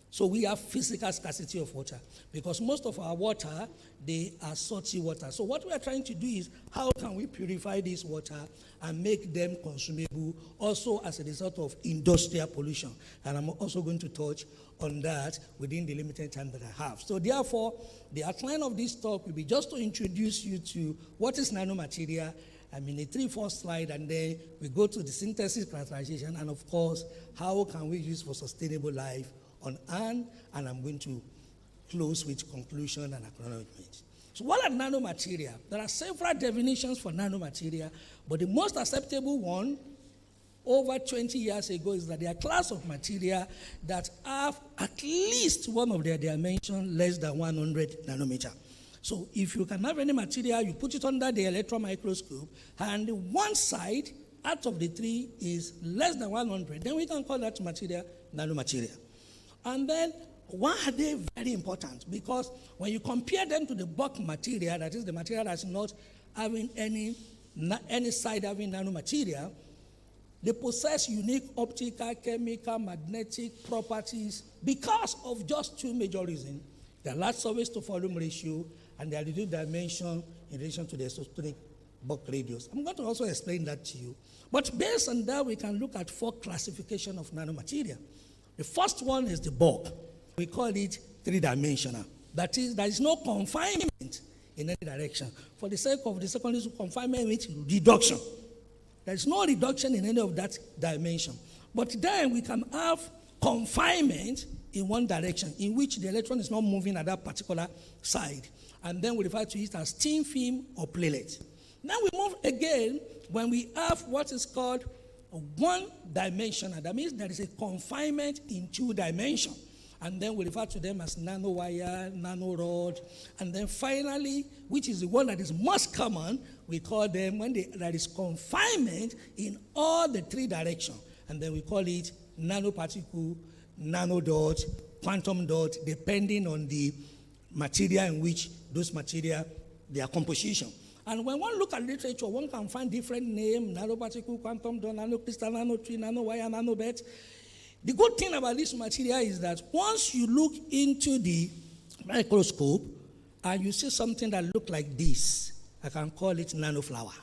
So we have physical scarcity of water because most of our water, they are salty water. So what we are trying to do is how can we purify this water and make them consumable also as a result of industrial pollution. And I'm also going to touch on that within the limited time that I have. So therefore, the outline of this talk will be just to introduce you to what is nanomaterial. I mean, a 3-4 slide, and then we go to the synthesis, characterization, and of course, how can we use for sustainable life on and I'm going to close with conclusion and acknowledgement. So what are nanomaterial? There are several definitions for nanomaterial, but the most acceptable one over 20 years ago is that they are a class of material that have at least one of their dimensions less than 100 nanometer. So if you can have any material, you put it under the electron microscope, and one side out of the three is less than 100, then we can call that material nanomaterial. And then, why are they very important? Because when you compare them to the bulk material, that is the material that's not having any side having nanomaterial, they possess unique optical, chemical, magnetic properties because of just two major reasons. Their large surface to volume ratio and their reduced dimension in relation to the exotonic bulk radius. I'm going to also explain that to you. But based on that, we can look at 4 classifications of nanomaterial. The first one is the bulk. We call it 3-dimensional. That is, there is no confinement in any direction. For the sake of the secondary school, confinement means reduction. There is no reduction in any of that dimension. But then we can have confinement in one direction, in which the electron is not moving at that particular side. And then we refer to it as thin film or platelet. Now we move again when we have what is called one-dimensional. That means there is a confinement in 2 dimensions. And then we refer to them as nanowire, nanorod. And then finally, which is the one that is most common, we call them when there is confinement in all the 3 directions. And then we call it nanoparticle, nanodot, quantum dot, depending on the material in which those material, their composition. And when one look at literature, one can find different names: nanoparticle, quantum dot, nanocrystal, nanotree, nanowire, nanobet. The good thing about this material is that once you look into the microscope and you see something that looks like this, I can call it nanoflower.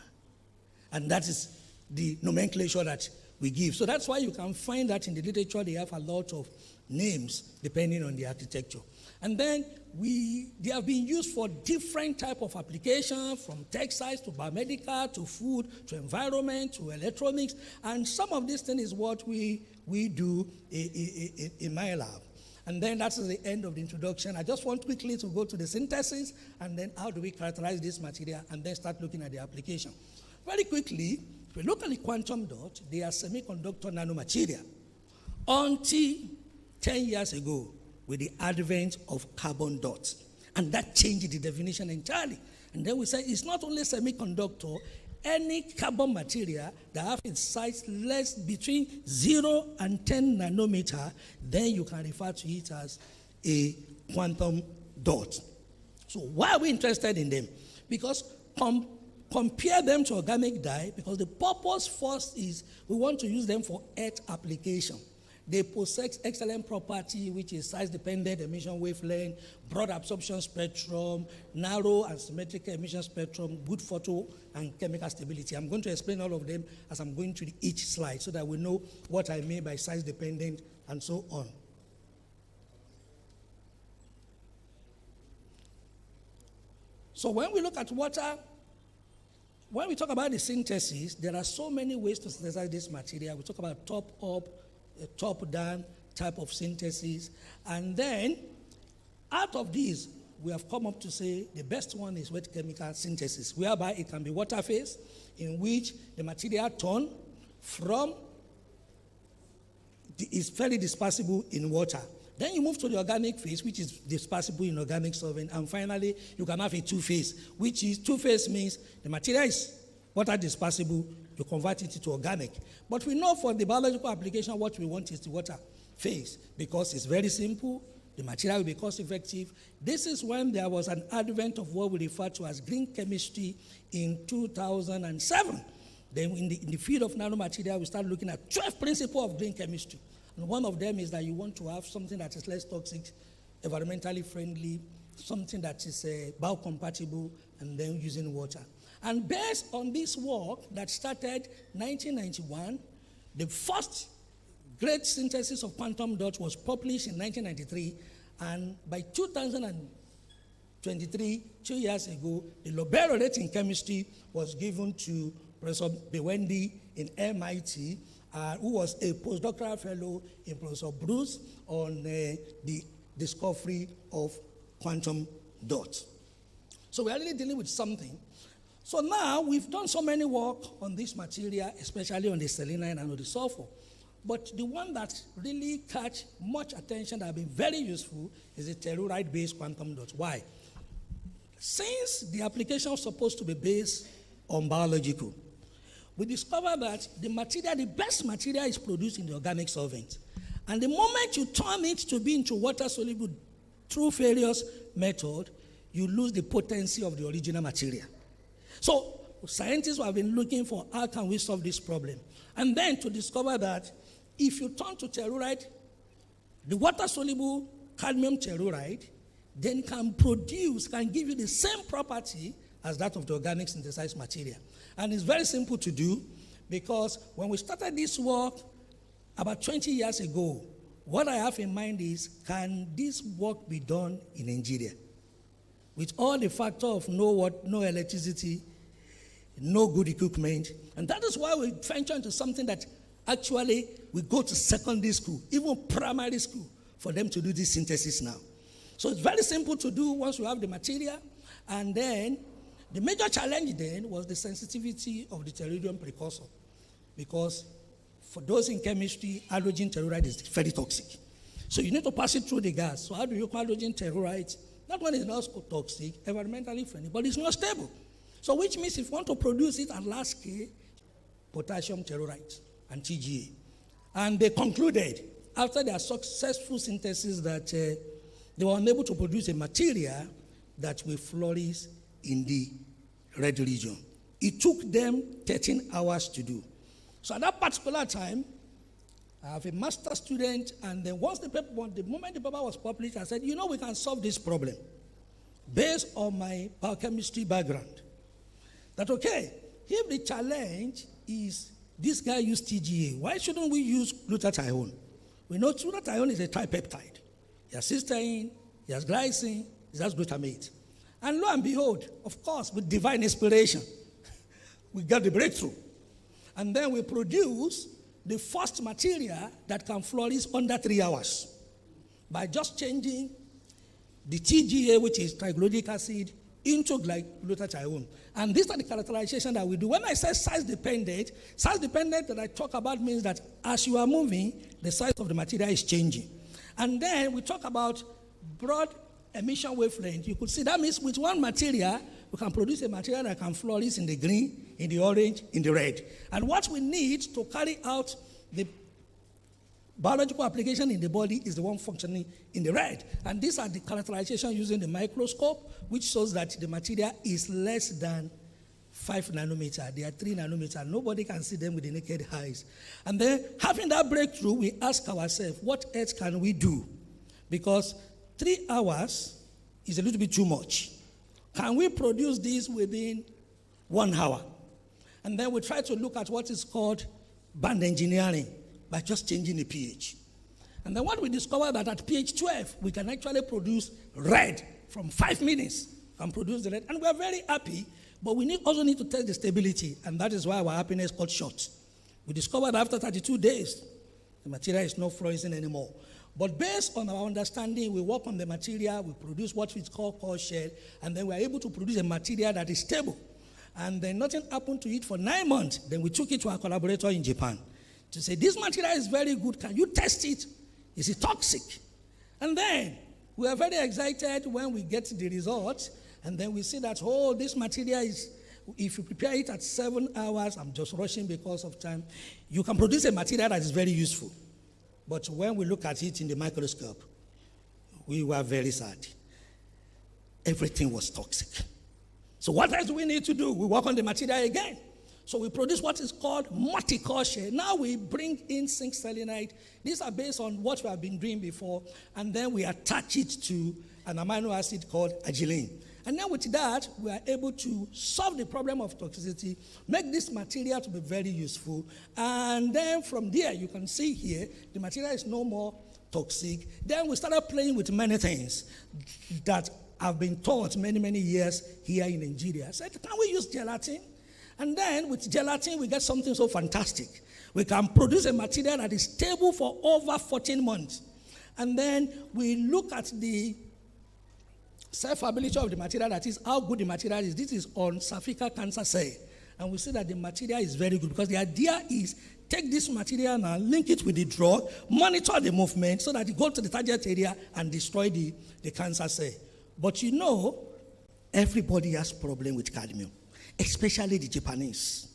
And that is the nomenclature that we give. So that's why you can find that in the literature they have a lot of names depending on the architecture. And then they have been used for different type of applications, from textiles to biomedical to food to environment to electronics. And some of these things is what we do in my lab. And then that's the end of the introduction. I just want quickly to go to the synthesis and then how do we characterize this material and then start looking at the application. Very quickly, if we look at the quantum dot, they are semiconductor nanomaterial. Until 10 years ago, with the advent of carbon dots. And that changed the definition entirely. And then we say it's not only semiconductor, any carbon material that have its size less between 0 and 10 nanometer, then you can refer to it as a quantum dot. So why are we interested in them? Because compare them to organic dye, because the purpose first is we want to use them for earth application. They possess excellent property, which is size-dependent emission wavelength, broad absorption spectrum, narrow and symmetrical emission spectrum, good photo and chemical stability. I'm going to explain all of them as I'm going through each slide so that we know what I mean by size-dependent and so on. So when we look at water, when we talk about the synthesis, there are so many ways to synthesize this material. We talk about top-up, top-down type of synthesis. And then, out of these, we have come up to say the best one is wet chemical synthesis, whereby it can be water phase, in which the material turn from is fairly dispersible in water. Then you move to the organic phase, which is dispersible in organic solvent. And finally, you can have a two-phase, which is two-phase means the material is water dispersible, you convert it to organic. But we know for the biological application, what we want is the water phase, because it's very simple, the material will be cost-effective. This is when there was an advent of what we refer to as green chemistry in 2007. Then in the field of nanomaterial, we start looking at 12 principles of green chemistry. And one of them is that you want to have something that is less toxic, environmentally friendly, something that is biocompatible, and then using water. And based on this work that started 1991, the first great synthesis of quantum dots was published in 1993, and by 2023, 2 years ago, the Nobel laureate in chemistry was given to Professor Bewendi in MIT, who was a postdoctoral fellow in Professor Bruce on the discovery of quantum dots. So we are really dealing with something. So now we've done so many work on this material, especially on the selenide and on the sulfur. But the one that really catch much attention that have been very useful is the telluride-based quantum dots. Why? Since the application was supposed to be based on biological, we discovered that the best material is produced in the organic solvent. And the moment you turn it to be into water soluble through various methods, you lose the potency of the original material. So scientists have been looking for how can we solve this problem. And then to discover that if you turn to telluride, the water soluble cadmium telluride then can give you the same property as that of the organic synthesized material. And it's very simple to do, because when we started this work about 20 years ago, what I have in mind is, can this work be done in Nigeria? With all the factor of no electricity, no good equipment. And that is why we venture into something that actually we go to secondary school, even primary school, for them to do this synthesis now. So it's very simple to do once you have the material. And then the major challenge then was the sensitivity of the tellurium precursor, because for those in chemistry, hydrogen telluride is very toxic. So you need to pass it through the gas. So how do you call hydrogen telluride? That one is not toxic, environmentally friendly, but it's not stable. So which means if you want to produce it at large scale, potassium telluride and TGA. And they concluded, after their successful synthesis, that they were unable to produce a material that will flourish in the red region. It took them 13 hours to do. So at that particular time, I have a master student, and then the moment the paper was published, I said, we can solve this problem based on my biochemistry background. That okay, if the challenge is this guy used TGA, why shouldn't we use glutathione? We know glutathione is a tripeptide. It has cysteine, it has glycine, it has glutamate. And lo and behold, of course, with divine inspiration, we got the breakthrough. And then we produce the first material that can flourish under 3 hours by just changing the TGA, which is triglyceric acid, into glutathione. And these are the characterization that we do. When I say size-dependent that I talk about means that as you are moving, the size of the material is changing. And then we talk about broad emission wavelength. You could see that means with one material, we can produce a material that can flourish in the green, in the orange, in the red. And what we need to carry out the biological application in the body is the one functioning in the red. And these are the characterization using the microscope, which shows that the material is less than 5 nanometer. They are 3 nanometer. Nobody can see them with the naked eyes. And then, having that breakthrough, we ask ourselves, what else can we do? Because 3 hours is a little bit too much. Can we produce this within 1 hour? And then we try to look at what is called band engineering by just changing the pH. And then what we discovered that at pH 12, we can actually produce red from 5 minutes and produce the red. And we're very happy, but we also need to test the stability, and that is why our happiness got short. We discovered after 32 days, the material is not fluorescing anymore. But based on our understanding, we work on the material, we produce what we call core shell, and then we're able to produce a material that is stable. And then nothing happened to it for 9 months. Then we took it to our collaborator in Japan to say, this material is very good. Can you test it? Is it toxic? And then we are very excited when we get the results. And then we see that, oh, this material is, if you prepare it at 7 hours, I'm just rushing because of time, you can produce a material that is very useful. But when we look at it in the microscope, we were very sad. Everything was toxic. So what else do we need to do? We work on the material again. So we produce what is called multi-core shell. Now we bring in zinc selenide. These are based on what we have been doing before, and then we attach it to an amino acid called agilin. And then with that, we are able to solve the problem of toxicity, make this material to be very useful, and then from there, you can see here, the material is no more toxic. Then we started playing with many things that have been taught many, many years here in Nigeria. I said, can we use gelatin? And then with gelatin, we get something so fantastic. We can produce a material that is stable for over 14 months. And then we look at the self-ability of the material, that is how good the material is. This is on cervical cancer cell. And we see that the material is very good because the idea is take this material now, link it with the drug, monitor the movement so that it goes to the target area and destroy the cancer cell. But you know, everybody has problem with cadmium, especially the Japanese.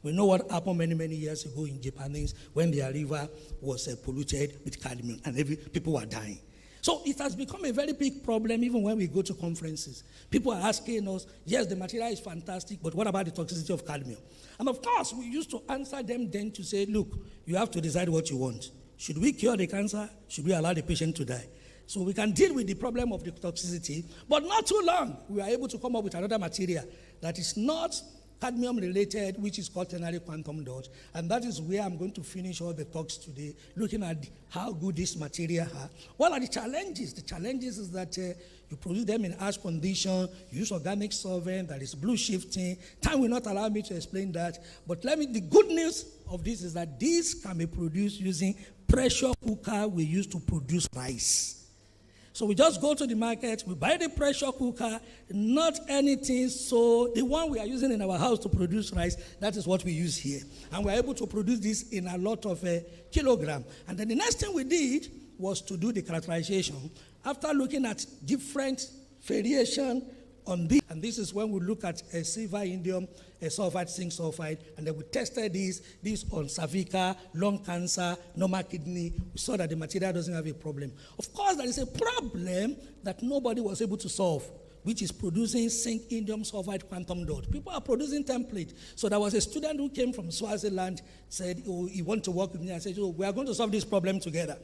We know what happened many, many years ago in Japanese when their river was polluted with cadmium and people were dying. So it has become a very big problem even when we go to conferences. People are asking us, yes, the material is fantastic, but what about the toxicity of cadmium? And of course, we used to answer them then to say, look, you have to decide what you want. Should we cure the cancer? Should we allow the patient to die? So we can deal with the problem of the toxicity, but not too long, we are able to come up with another material that is not cadmium related, which is called ternary quantum dot. And that is where I'm going to finish all the talks today, looking at how good this material are. What are the challenges? The challenges is that you produce them in harsh condition, you use organic solvent, that is blue shifting. Time will not allow me to explain that. But the good news of this is that this can be produced using pressure cooker we use to produce rice. So we just go to the market, we buy the pressure cooker, not anything. So the one we are using in our house to produce rice, that is what we use here. And we're able to produce this in a lot of kilogram. And then the next thing we did was to do the characterization. After looking at different variation on this, and this is when we look at a silver indium, a sulfide, zinc sulfide, and then we tested this on cervical, lung cancer, normal kidney. We saw that the material doesn't have a problem. Of course, there is a problem that nobody was able to solve, which is producing zinc indium sulfide quantum dot. People are producing template. So there was a student who came from Swaziland, said, oh, he wants to work with me. I said, oh, we are going to solve this problem together.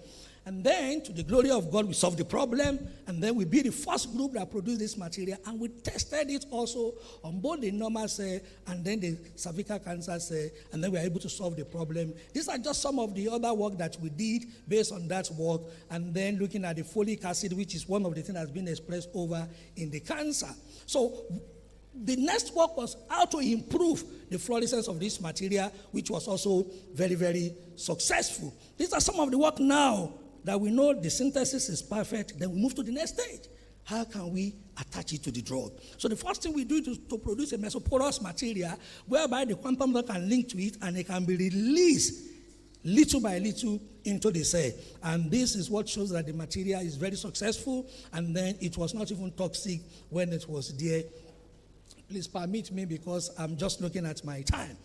And then, to the glory of God, we solved the problem, and then we be the first group that produced this material, and we tested it also on both the normal cell and then the cervical cancer cell, and then we were able to solve the problem. These are just some of the other work that we did based on that work, and then looking at the folic acid, which is one of the things that's been expressed over in the cancer. So the next work was how to improve the fluorescence of this material, which was also very, very successful. These are some of the work now that we know the synthesis is perfect. Then we move to the next stage. How can we attach it to the drug? So the first thing we do is to produce a mesoporous material whereby the quantum dot can link to it and it can be released little by little into the cell. And this is what shows that the material is very successful, and then it was not even toxic when it was there Please permit me because I'm just looking at my time.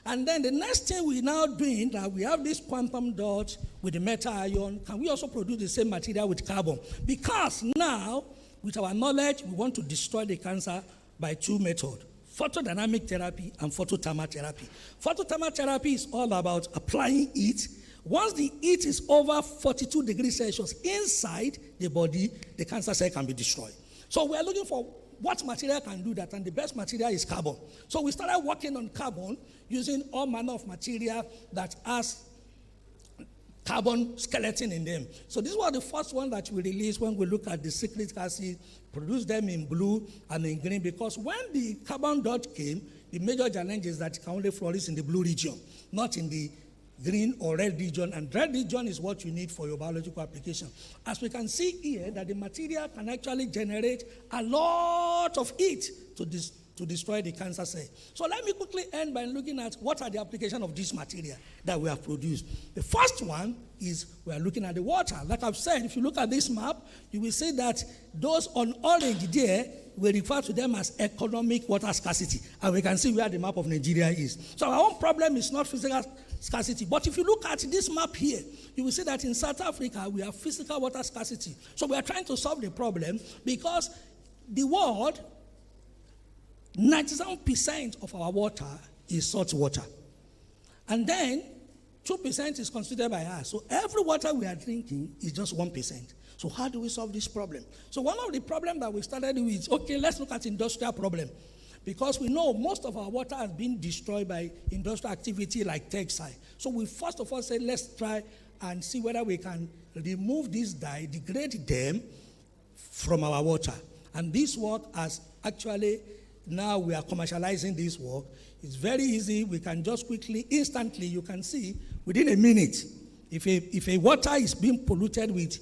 And then the next thing we're now doing, that we have this quantum dot with the metal ion. Can we also produce the same material with carbon? Because now, with our knowledge, we want to destroy the cancer by two methods: photodynamic therapy and photothermal therapy. Photothermal therapy is all about applying heat. Once the heat is over 42 degrees Celsius inside the body, the cancer cell can be destroyed. So we are looking for what material can do that, and the best material is carbon. So we started working on carbon using all manner of material that has carbon skeleton in them. So this was the first one that we released when we look at the citric acid, produce them in blue and in green, because when the carbon dot came, the major challenge is that it can only flourish in the blue region, not in the green or red region, and red region is what you need for your biological application. As we can see here, that the material can actually generate a lot of heat to destroy the cancer cell. So let me quickly end by looking at what are the applications of this material that we have produced. The first one is we are looking at the water. Like I've said, if you look at this map, you will see that those on orange there, we refer to them as economic water scarcity. And we can see where the map of Nigeria is. So our own problem is not physical scarcity. But if you look at this map here, you will see that in South Africa, we have physical water scarcity. So we are trying to solve the problem because the world, 97% of our water is salt water. And then 2% is considered by us. So every water we are drinking is just 1%. So how do we solve this problem? So one of the problems that we started with, okay, let's look at industrial problem. Because we know most of our water has been destroyed by industrial activity like textile. So we first of all said, let's try and see whether we can remove this dye, degrade them from our water. And this work has actually, now we are commercializing this work. It's very easy. We can just quickly, instantly, you can see within a minute, if a water is being polluted with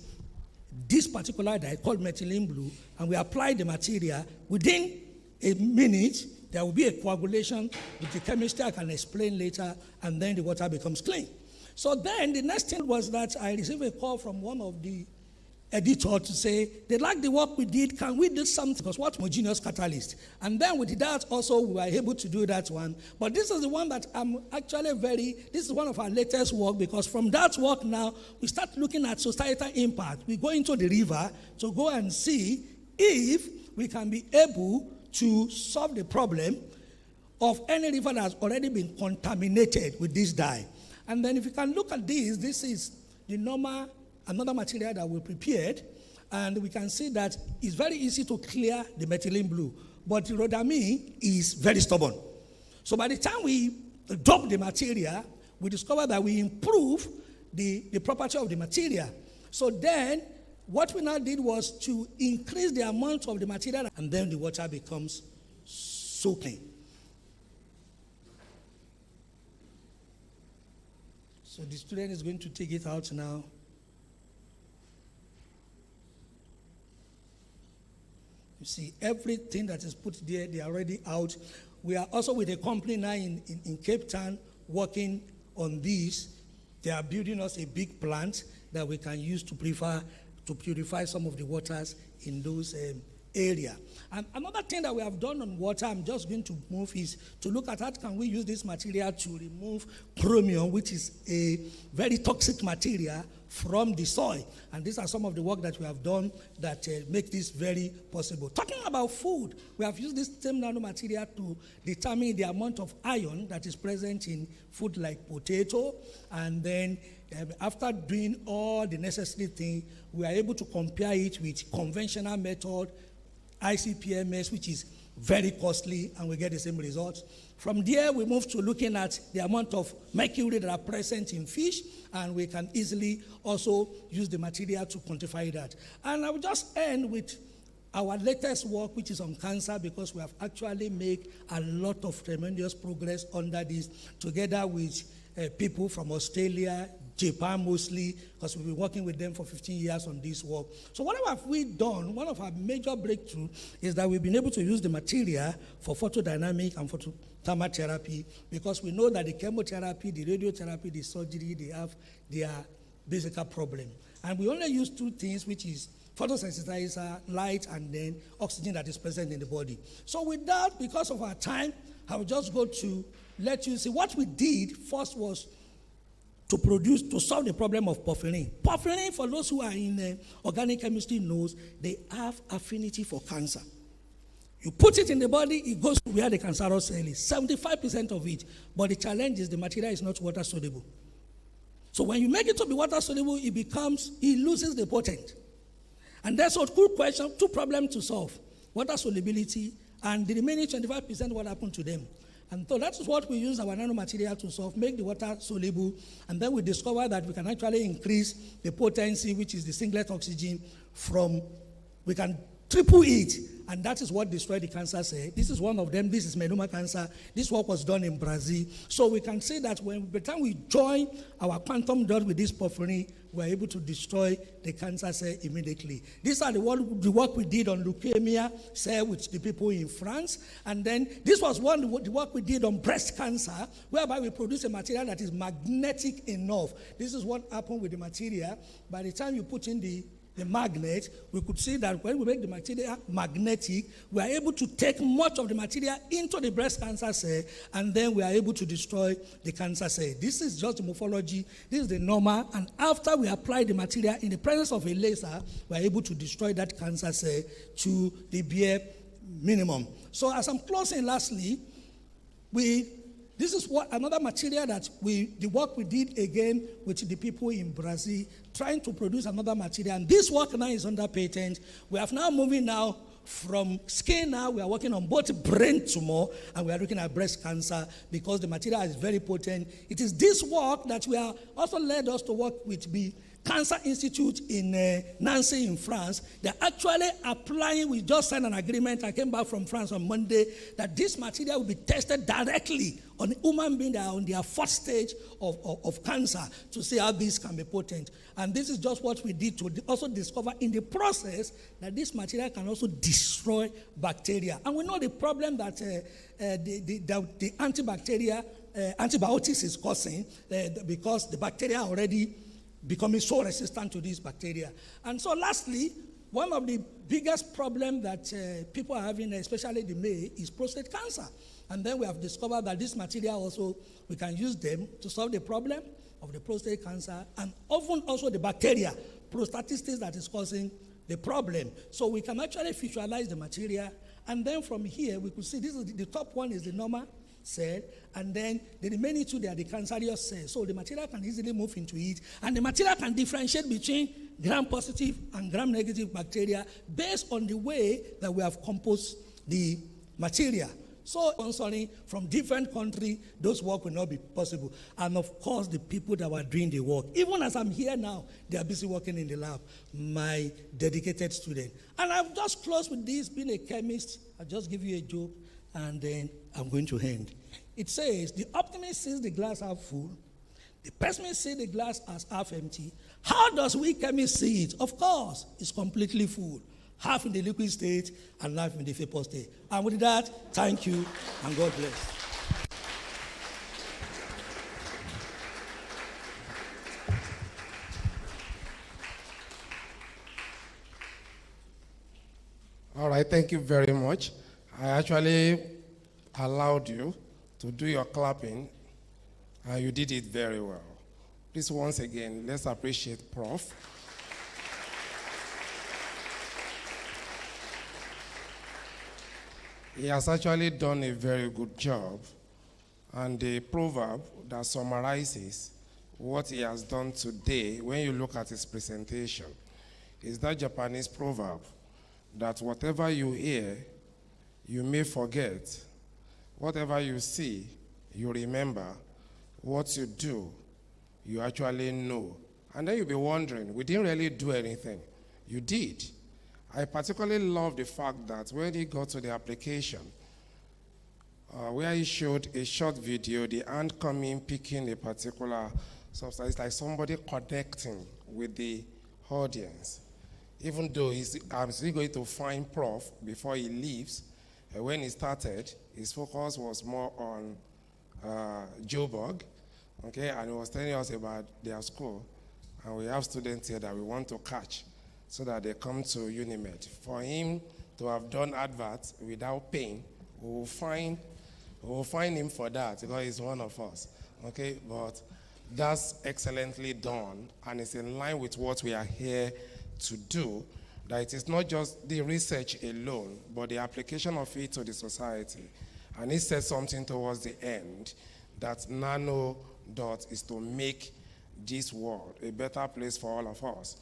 this particular dye called methylene blue, and we apply the material, within a minute, there will be a coagulation with the chemistry I can explain later, and then the water becomes clean. So then the next thing was that I received a call from one of the editors to say, they like the work we did, can we do something? Because what homogeneous catalyst? And then with that also, we were able to do that one. But this is the one that I'm actually this is one of our latest work, because from that work now, we start looking at societal impact. We go into the river to go and see if we can be able to solve the problem of any river that has already been contaminated with this dye. And then if you can look at this is the another material that we prepared, and we can see that it's very easy to clear the methylene blue, but the rhodamine is very stubborn. So by the time we dope the material, we discover that we improve the property of the material. So then what we now did was to increase the amount of the material, and then the water becomes so clean. So the student is going to take it out now. You see, everything that is put there, they are already out. We are also with a company now in Cape Town working on this. They are building us a big plant that we can use to purify some of the waters in those areas. And another thing that we have done on water, I'm just going to move, is to look at how can we use this material to remove chromium, which is a very toxic material, from the soil. And these are some of the work that we have done that make this very possible. Talking about food, we have used this same nanomaterial to determine the amount of iron that is present in food like potato. And then after doing all the necessary things, we are able to compare it with conventional method, ICP-MS, which is very costly, and we get the same results. From there, we move to looking at the amount of mercury that are present in fish, and we can easily also use the material to quantify that. And I will just end with our latest work, which is on cancer, because we have actually made a lot of tremendous progress under this, together with people from Australia, Japan mostly, because we've been working with them for 15 years on this work. So what have we done? One of our major breakthroughs is that we've been able to use the material for photodynamic and photothermal therapy, because we know that the chemotherapy, the radiotherapy, the surgery, they have their basic problem. And we only use two things, which is photosensitizer, light, and then oxygen that is present in the body. So with that, because of our time, I will just go to let you see what we did. First was to solve the problem of porphyrin. Porphyrin, for those who are in organic chemistry knows, they have affinity for cancer. You put it in the body, it goes to where the cancerous cell is, 75% of it. But the challenge is the material is not water soluble. So when you make it to be water soluble, it loses the potent. And that's a good question, two problems to solve. Water solubility and the remaining 25%, what happened to them? And so that's what we use our nanomaterial to solve, make the water soluble, and then we discover that we can actually increase the potency, which is the singlet oxygen, we can triple it, and that is what destroyed the cancer cell. This is one of them. This is melanoma cancer. This work was done in Brazil. So we can say that by the time we join our quantum dot with this porphyrin, we're able to destroy the cancer cell immediately. These are the work we did on leukemia cell with the people in France. And then this was the work we did on breast cancer, whereby we produce a material that is magnetic enough. This is what happened with the material. By the time you put in the magnet, we could see that when we make the material magnetic, we are able to take much of the material into the breast cancer cell, and then we are able to destroy the cancer cell. This is just the morphology. This is the normal, and after we apply the material in the presence of a laser, we are able to destroy that cancer cell to the bare minimum. So as I'm closing, lastly, this is another material that the work we did again with the people in Brazil, trying to produce another material. And this work now is under patent. We have now moving now from skin now. We are working on both brain tumor and we are looking at breast cancer because the material is very potent. It is this work that we are also led us to work with the Cancer Institute in Nancy in France. They're actually applying, we just signed an agreement, I came back from France on Monday, that this material will be tested directly on human beings that are on their first stage of cancer to see how this can be potent. And this is just what we did to also discover in the process that this material can also destroy bacteria. And we know the problem that the antibiotics is causing because the bacteria are already becoming so resistant to these bacteria. And so lastly, one of the biggest problems that people are having, especially the male, is prostate cancer. And then we have discovered that this material also, we can use them to solve the problem of the prostate cancer and often also the bacteria, prostatitis, that is causing the problem. So we can actually visualize the material. And then from here, we could see this is the top one is the normal cell, and then the remaining two, they are the cancerous cells. So the material can easily move into it, and the material can differentiate between gram-positive and gram-negative bacteria based on the way that we have composed the material. So, from different countries, those work will not be possible. And of course, the people that were doing the work, even as I'm here now, they are busy working in the lab, my dedicated student. And I've just closed with this, being a chemist, I'll just give you a joke, and then I'm going to end. It says, the optimist sees the glass half full, the pessimist sees the glass as half empty. How does we chemists see it? Of course, it's completely full. Half in the liquid state and half in the vapor state. And with that, thank you and God bless. All right, thank you very much. I actually allowed you to do your clapping, and you did it very well. Please, once again, let's appreciate Prof. He has actually done a very good job, and the proverb that summarizes what he has done today, when you look at his presentation, is that Japanese proverb that whatever you hear, you may forget. Whatever you see, you remember. What you do, you actually know. And then you'll be wondering, we didn't really do anything. You did. I particularly love the fact that when he got to the application, where he showed a short video, the hand coming, picking a particular substance, it's like somebody connecting with the audience. Even though I'm still going to find Prof before he leaves, when he started, his focus was more on Joburg, okay, and he was telling us about their school. And we have students here that we want to catch. so that they come to Unimed. For him to have done adverts without paying, we will find him for that because he's one of us. Okay, but that's excellently done, and it's in line with what we are here to do. That it is not just the research alone, but the application of it to the society. And he said something towards the end that Nano Dot is to make this world a better place for all of us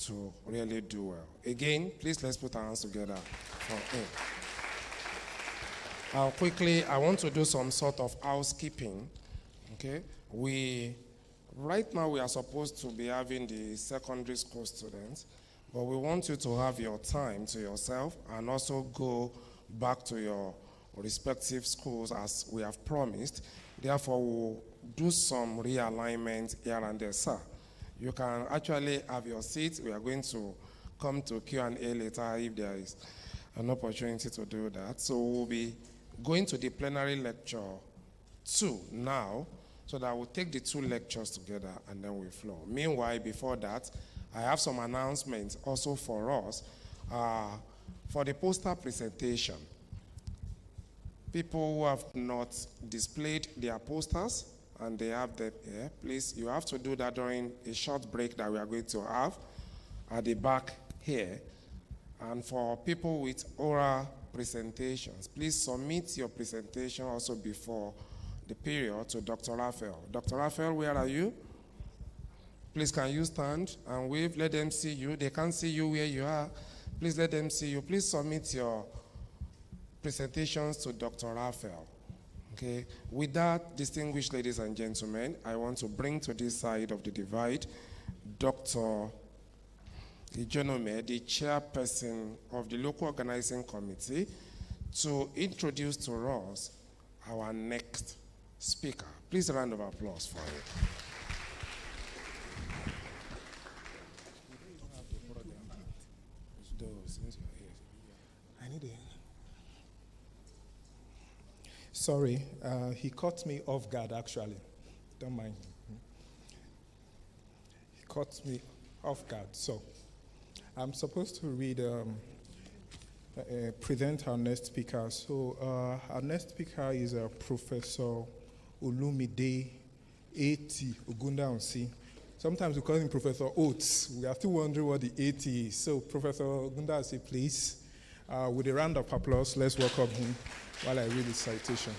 to really do well. Again, please let's put our hands together for him. Quickly, I want to do some sort of housekeeping. Okay, right now we are supposed to be having the secondary school students, but we want you to have your time to yourself and also go back to your respective schools as we have promised. Therefore, we'll do some realignment here and there, sir. You can actually have your seats. We are going to come to Q&A later if there is an opportunity to do that. So we'll be going to the plenary lecture 2 now, so that we'll take the 2 lectures together and then we flow. Meanwhile, before that, I have some announcements also for us. For the poster presentation, people who have not displayed their posters and they have them here, please, you have to do that during a short break that we are going to have at the back here. And for people with oral presentations, please submit your presentation also before the period to Dr. Raphael. Dr. Raphael, where are you? Please, can you stand and wave? Let them see you. They can't see you where you are. Please let them see you. Please submit your presentations to Dr. Raphael. Okay. With that, distinguished ladies and gentlemen, I want to bring to this side of the divide Dr. Unimed, the chairperson of the local organizing committee, to introduce to us our next speaker. Please, a round of applause for him. I need it. Sorry, he caught me off guard, actually. Don't mind. He caught me off guard. So, I'm supposed to present our next speaker. So, our next speaker is Professor Olumide A.T. Ogundaunsi. Sometimes we call him Professor Oates. We are still wondering what the A.T. is. So, Professor Ogundaunsi, please, with a round of applause, let's welcome him while I read his citation.